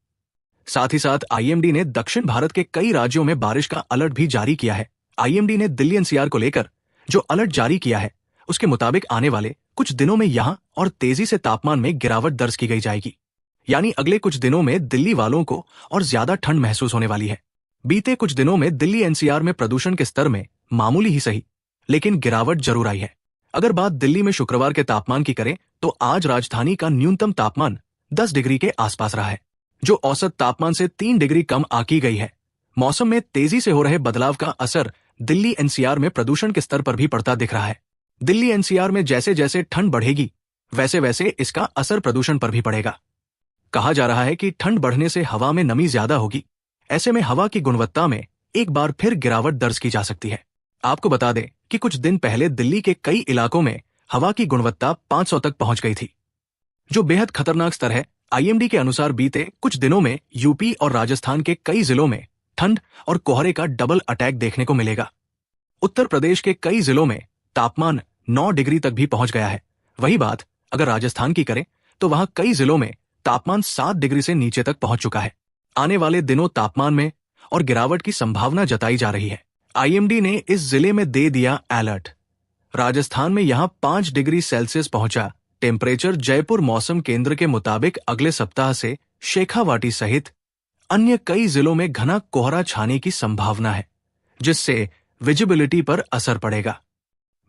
साथ ही साथ आईएमडी ने दक्षिण भारत के कई राज्यों में बारिश का अलर्ट भी जारी किया है। आईएमडी ने दिल्ली एनसीआर को लेकर जो अलर्ट जारी किया है उसके मुताबिक आने वाले कुछ दिनों में यहां और तेजी से तापमान में गिरावट दर्ज की गई जाएगी। यानी अगले कुछ दिनों में दिल्ली वालों को और ज्यादा ठंड महसूस होने वाली है। बीते कुछ दिनों में दिल्ली एनसीआर में प्रदूषण के स्तर में मामूली ही सही लेकिन गिरावट जरूर आई है। अगर बात दिल्ली में शुक्रवार के तापमान की करें तो आज राजधानी का न्यूनतम तापमान 10 डिग्री के आसपास रहा है, जो औसत तापमान से 3 डिग्री कम आंकी गई है। मौसम में तेजी से हो रहे बदलाव का असर दिल्ली एनसीआर में प्रदूषण के स्तर पर भी पड़ता दिख रहा है। दिल्ली एनसीआर में जैसे जैसे ठंड बढ़ेगी वैसे वैसे इसका असर प्रदूषण पर भी पड़ेगा। कहा जा रहा है कि ठंड बढ़ने से हवा में नमी ज्यादा होगी। ऐसे में हवा की गुणवत्ता में एक बार फिर गिरावट दर्ज की जा सकती है। आपको बता दें कि कुछ दिन पहले दिल्ली के कई इलाकों में हवा की गुणवत्ता 500 तक पहुंच गई थी, जो बेहद खतरनाक स्तर है। आईएमडी के अनुसार बीते कुछ दिनों में यूपी और राजस्थान के कई जिलों में ठंड और कोहरे का डबल अटैक देखने को मिलेगा। उत्तर प्रदेश के कई जिलों में तापमान 9 डिग्री तक भी पहुंच गया है। वही बात अगर राजस्थान की करें तो वहां कई जिलों में तापमान 7 डिग्री से नीचे तक पहुंच चुका है। आने वाले दिनों तापमान में और गिरावट की संभावना जताई जा रही है। आईएमडी ने इस जिले में दे दिया अलर्ट। राजस्थान में यहां 5 डिग्री सेल्सियस पहुंचा टेम्परेचर। जयपुर मौसम केंद्र के मुताबिक अगले सप्ताह से शेखावाटी सहित अन्य कई जिलों में घना कोहरा छाने की संभावना है, जिससे विजिबिलिटी पर असर पड़ेगा।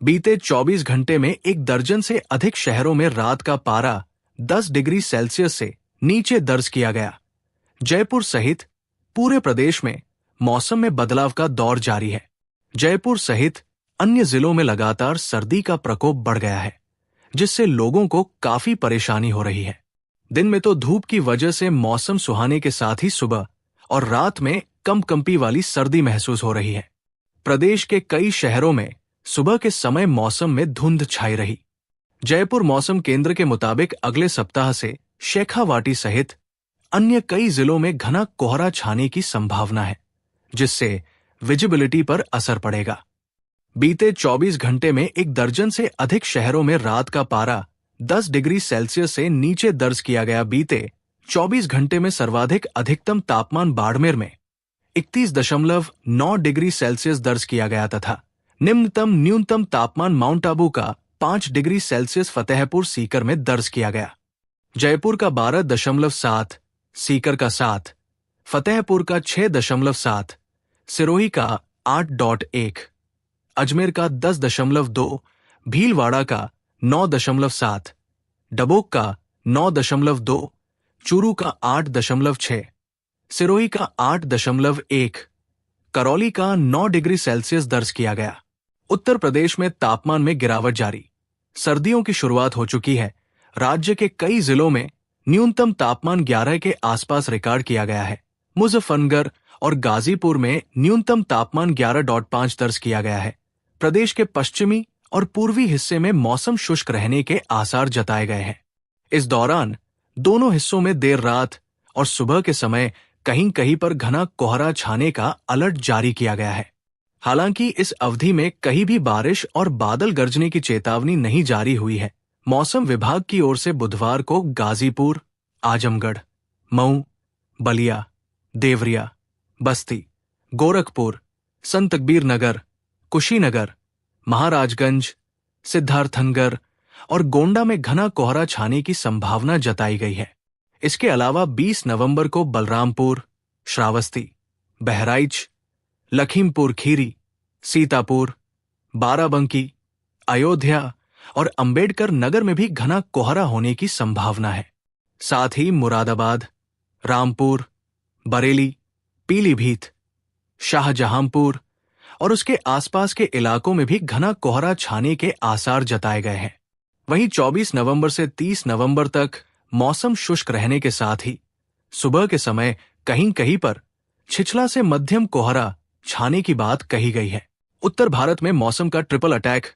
बीते 24 घंटे में 1 दर्जन से अधिक शहरों में रात का पारा 10 डिग्री सेल्सियस से नीचे दर्ज किया गया। जयपुर सहित पूरे प्रदेश में मौसम में बदलाव का दौर जारी है। जयपुर सहित अन्य जिलों में लगातार सर्दी का प्रकोप बढ़ गया है, जिससे लोगों को काफी परेशानी हो रही है। दिन में तो धूप की वजह से मौसम सुहाने के साथ ही सुबह और रात में कंपकंपी वाली सर्दी महसूस हो रही है। प्रदेश के कई शहरों में सुबह के समय मौसम में धुंध छाई रही। जयपुर मौसम केंद्र के मुताबिक अगले सप्ताह से शेखावाटी सहित अन्य कई जिलों में घना कोहरा छाने की संभावना है, जिससे विजिबिलिटी पर असर पड़ेगा। बीते 24 घंटे में 1 दर्जन से अधिक शहरों में रात का पारा 10 डिग्री सेल्सियस से नीचे दर्ज किया गया। बीते 24 घंटे में सर्वाधिक अधिकतम तापमान बाड़मेर में 31.9 डिग्री सेल्सियस दर्ज किया गया तथा निम्नतम न्यूनतम तापमान माउंट आबू का 5 डिग्री सेल्सियस फतेहपुर सीकर में दर्ज किया गया। जयपुर का 12.7, सीकर का 7, फतेहपुर का 6.7, सिरोही का 8.1, अजमेर का 10.2, भीलवाड़ा का 9.7, डबोक का 9.2, चूरू का 8.6, सिरोही का 8.1, करौली का 9 डिग्री सेल्सियस दर्ज किया गया। उत्तर प्रदेश में तापमान में गिरावट जारी। सर्दियों की शुरुआत हो चुकी है। राज्य के कई जिलों में न्यूनतम तापमान 11 के आसपास रिकॉर्ड किया गया है। मुजफ्फरनगर और गाजीपुर में न्यूनतम तापमान 11.5 दर्ज किया गया है। प्रदेश के पश्चिमी और पूर्वी हिस्से में मौसम शुष्क रहने के आसार जताए गए हैं। इस दौरान दोनों हिस्सों में देर रात और सुबह के समय कहीं कहीं पर घना कोहरा छाने का अलर्ट जारी किया गया है। हालांकि इस अवधि में कहीं भी बारिश और बादल गरजने की चेतावनी नहीं जारी हुई है। मौसम विभाग की ओर से बुधवार को गाजीपुर, आजमगढ़, मऊ, बलिया, देवरिया, बस्ती, गोरखपुर, संत कबीर नगर, कुशीनगर, महाराजगंज, सिद्धार्थनगर और गोंडा में घना कोहरा छाने की संभावना जताई गई है। इसके अलावा 20 नवंबर को बलरामपुर, श्रावस्ती, बहराइच, लखीमपुर खीरी, सीतापुर, बाराबंकी, अयोध्या और अंबेडकर नगर में भी घना कोहरा होने की संभावना है। साथ ही मुरादाबाद, रामपुर, बरेली, पीलीभीत, शाहजहांपुर और उसके आसपास के इलाकों में भी घना कोहरा छाने के आसार जताए गए हैं। वहीं 24 नवंबर से 30 नवंबर तक मौसम शुष्क रहने के साथ ही सुबह के समय कहीं कहीं पर छिछला से मध्यम कोहरा छाने की बात कही गई है। उत्तर भारत में मौसम का ट्रिपल अटैक।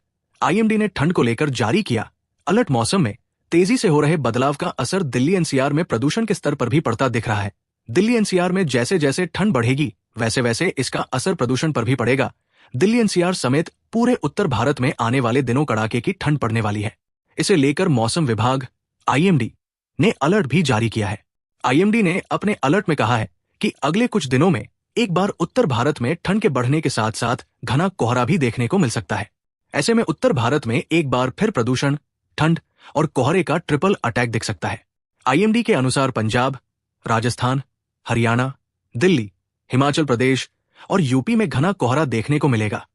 आईएमडी ने ठंड को लेकर जारी किया अलर्ट। मौसम में तेजी से हो रहे बदलाव का असर दिल्ली एनसीआर में प्रदूषण के स्तर पर भी पड़ता दिख रहा है। दिल्ली एनसीआर में जैसे जैसे ठंड बढ़ेगी वैसे वैसे इसका असर प्रदूषण पर भी पड़ेगा। दिल्ली एनसीआर समेत पूरे उत्तर भारत में आने वाले दिनों कड़ाके की ठंड पड़ने वाली है। इसे लेकर मौसम विभाग आईएमडी ने अलर्ट भी जारी किया है। आईएमडी ने अपने अलर्ट में कहा है कि अगले कुछ दिनों में एक बार उत्तर भारत में ठंड के बढ़ने के साथ साथ घना कोहरा भी देखने को मिल सकता है। ऐसे में उत्तर भारत में एक बार फिर प्रदूषण, ठंड और कोहरे का ट्रिपल अटैक दिख सकता है। आईएमडी के अनुसार पंजाब, राजस्थान, हरियाणा, दिल्ली, हिमाचल प्रदेश और यूपी में घना कोहरा देखने को मिलेगा।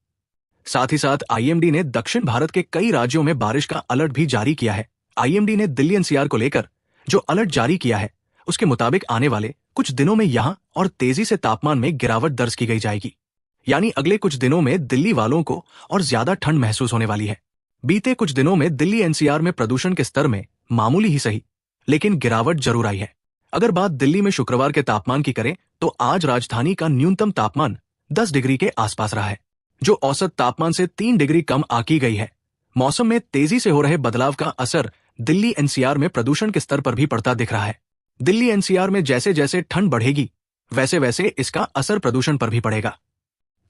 साथ ही साथ आईएमडी ने दक्षिण भारत के कई राज्यों में बारिश का अलर्ट भी जारी किया है। आईएमडी ने दिल्ली एनसीआर को लेकर जो अलर्ट जारी किया है उसके मुताबिक आने वाले कुछ दिनों में यहां और तेजी से तापमान में गिरावट दर्ज की गई जाएगी। यानी अगले कुछ दिनों में दिल्ली वालों को और ज्यादा ठंड महसूस होने वाली है। बीते कुछ दिनों में दिल्ली एनसीआर में प्रदूषण के स्तर में मामूली ही सही लेकिन गिरावट जरूर आई है। अगर बात दिल्ली में शुक्रवार के तापमान की करें तो आज राजधानी का न्यूनतम तापमान 10 डिग्री के आसपास रहा है, जो औसत तापमान से 3 डिग्री कम आंकी गई है। मौसम में तेजी से हो रहे बदलाव का असर दिल्ली एनसीआर में प्रदूषण के स्तर पर भी पड़ता दिख रहा है। दिल्ली एनसीआर में जैसे जैसे ठंड बढ़ेगी वैसे वैसे इसका असर प्रदूषण पर भी पड़ेगा।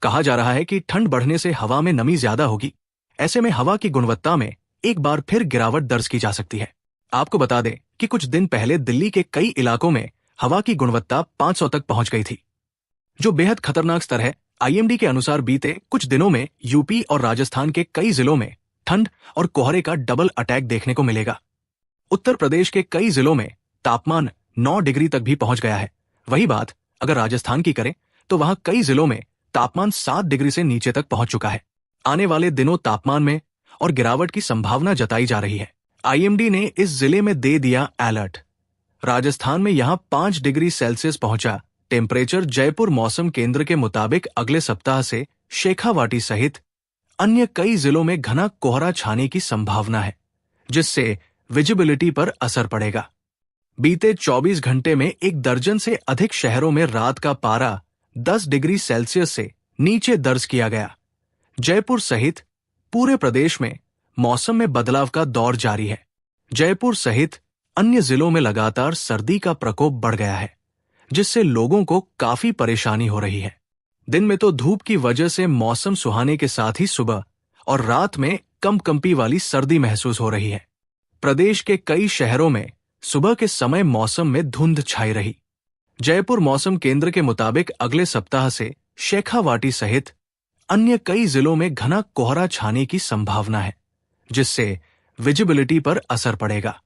कहा जा रहा है कि ठंड बढ़ने से हवा में नमी ज्यादा होगी। ऐसे में हवा की गुणवत्ता में एक बार फिर गिरावट दर्ज की जा सकती है। आपको बता दें कि कुछ दिन पहले दिल्ली के कई इलाकों में हवा की गुणवत्ता 500 तक पहुंच गई थी, जो बेहद खतरनाक स्तर है। आईएमडी के अनुसार बीते कुछ दिनों में यूपी और राजस्थान के कई जिलों में ठंड और कोहरे का डबल अटैक देखने को मिलेगा। उत्तर प्रदेश के कई जिलों में तापमान 9 डिग्री तक भी पहुंच गया है। वही बात अगर राजस्थान की करें तो वहां कई जिलों में तापमान 7 डिग्री से नीचे तक पहुंच चुका है। आने वाले दिनों तापमान में और गिरावट की संभावना जताई जा रही है। आईएमडी ने इस जिले में दे दिया अलर्ट। राजस्थान में यहां 5 डिग्री सेल्सियस पहुंचा टेम्परेचर। जयपुर मौसम केंद्र के मुताबिक अगले सप्ताह से शेखावाटी सहित अन्य कई जिलों में घना कोहरा छाने की संभावना है, जिससे विजिबिलिटी पर असर पड़ेगा। बीते 24 घंटे में 1 दर्जन से अधिक शहरों में रात का पारा 10 डिग्री सेल्सियस से नीचे दर्ज किया गया। जयपुर सहित पूरे प्रदेश में मौसम में बदलाव का दौर जारी है। जयपुर सहित अन्य जिलों में लगातार सर्दी का प्रकोप बढ़ गया है, जिससे लोगों को काफी परेशानी हो रही है। दिन में तो धूप की वजह से मौसम सुहाने के साथ ही सुबह और रात में कंपकंपी वाली सर्दी महसूस हो रही है। प्रदेश के कई शहरों में सुबह के समय मौसम में धुंध छाई रही। जयपुर मौसम केंद्र के मुताबिक अगले सप्ताह से शेखावाटी सहित अन्य कई जिलों में घना कोहरा छाने की संभावना है, जिससे विजिबिलिटी पर असर पड़ेगा।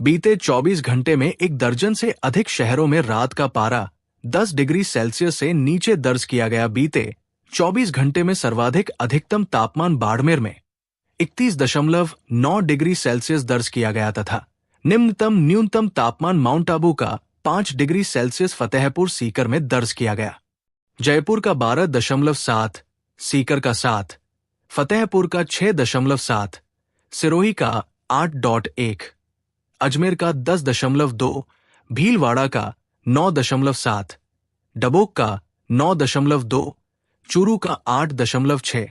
बीते 24 घंटे में 1 दर्जन से अधिक शहरों में रात का पारा 10 डिग्री सेल्सियस से नीचे दर्ज किया गया। बीते 24 घंटे में सर्वाधिक अधिकतम तापमान बाड़मेर में 31.9 डिग्री सेल्सियस दर्ज किया गया तथा निम्नतम न्यूनतम तापमान माउंट आबू का 5 डिग्री सेल्सियस फतेहपुर सीकर में दर्ज किया गया। जयपुर का 12.7, सीकर का 7, फतेहपुर का 6.7, सिरोही का 8.1, अजमेर का 10.2, भीलवाड़ा का 9.7, डबोक का 9.2, चूरू का 8.6,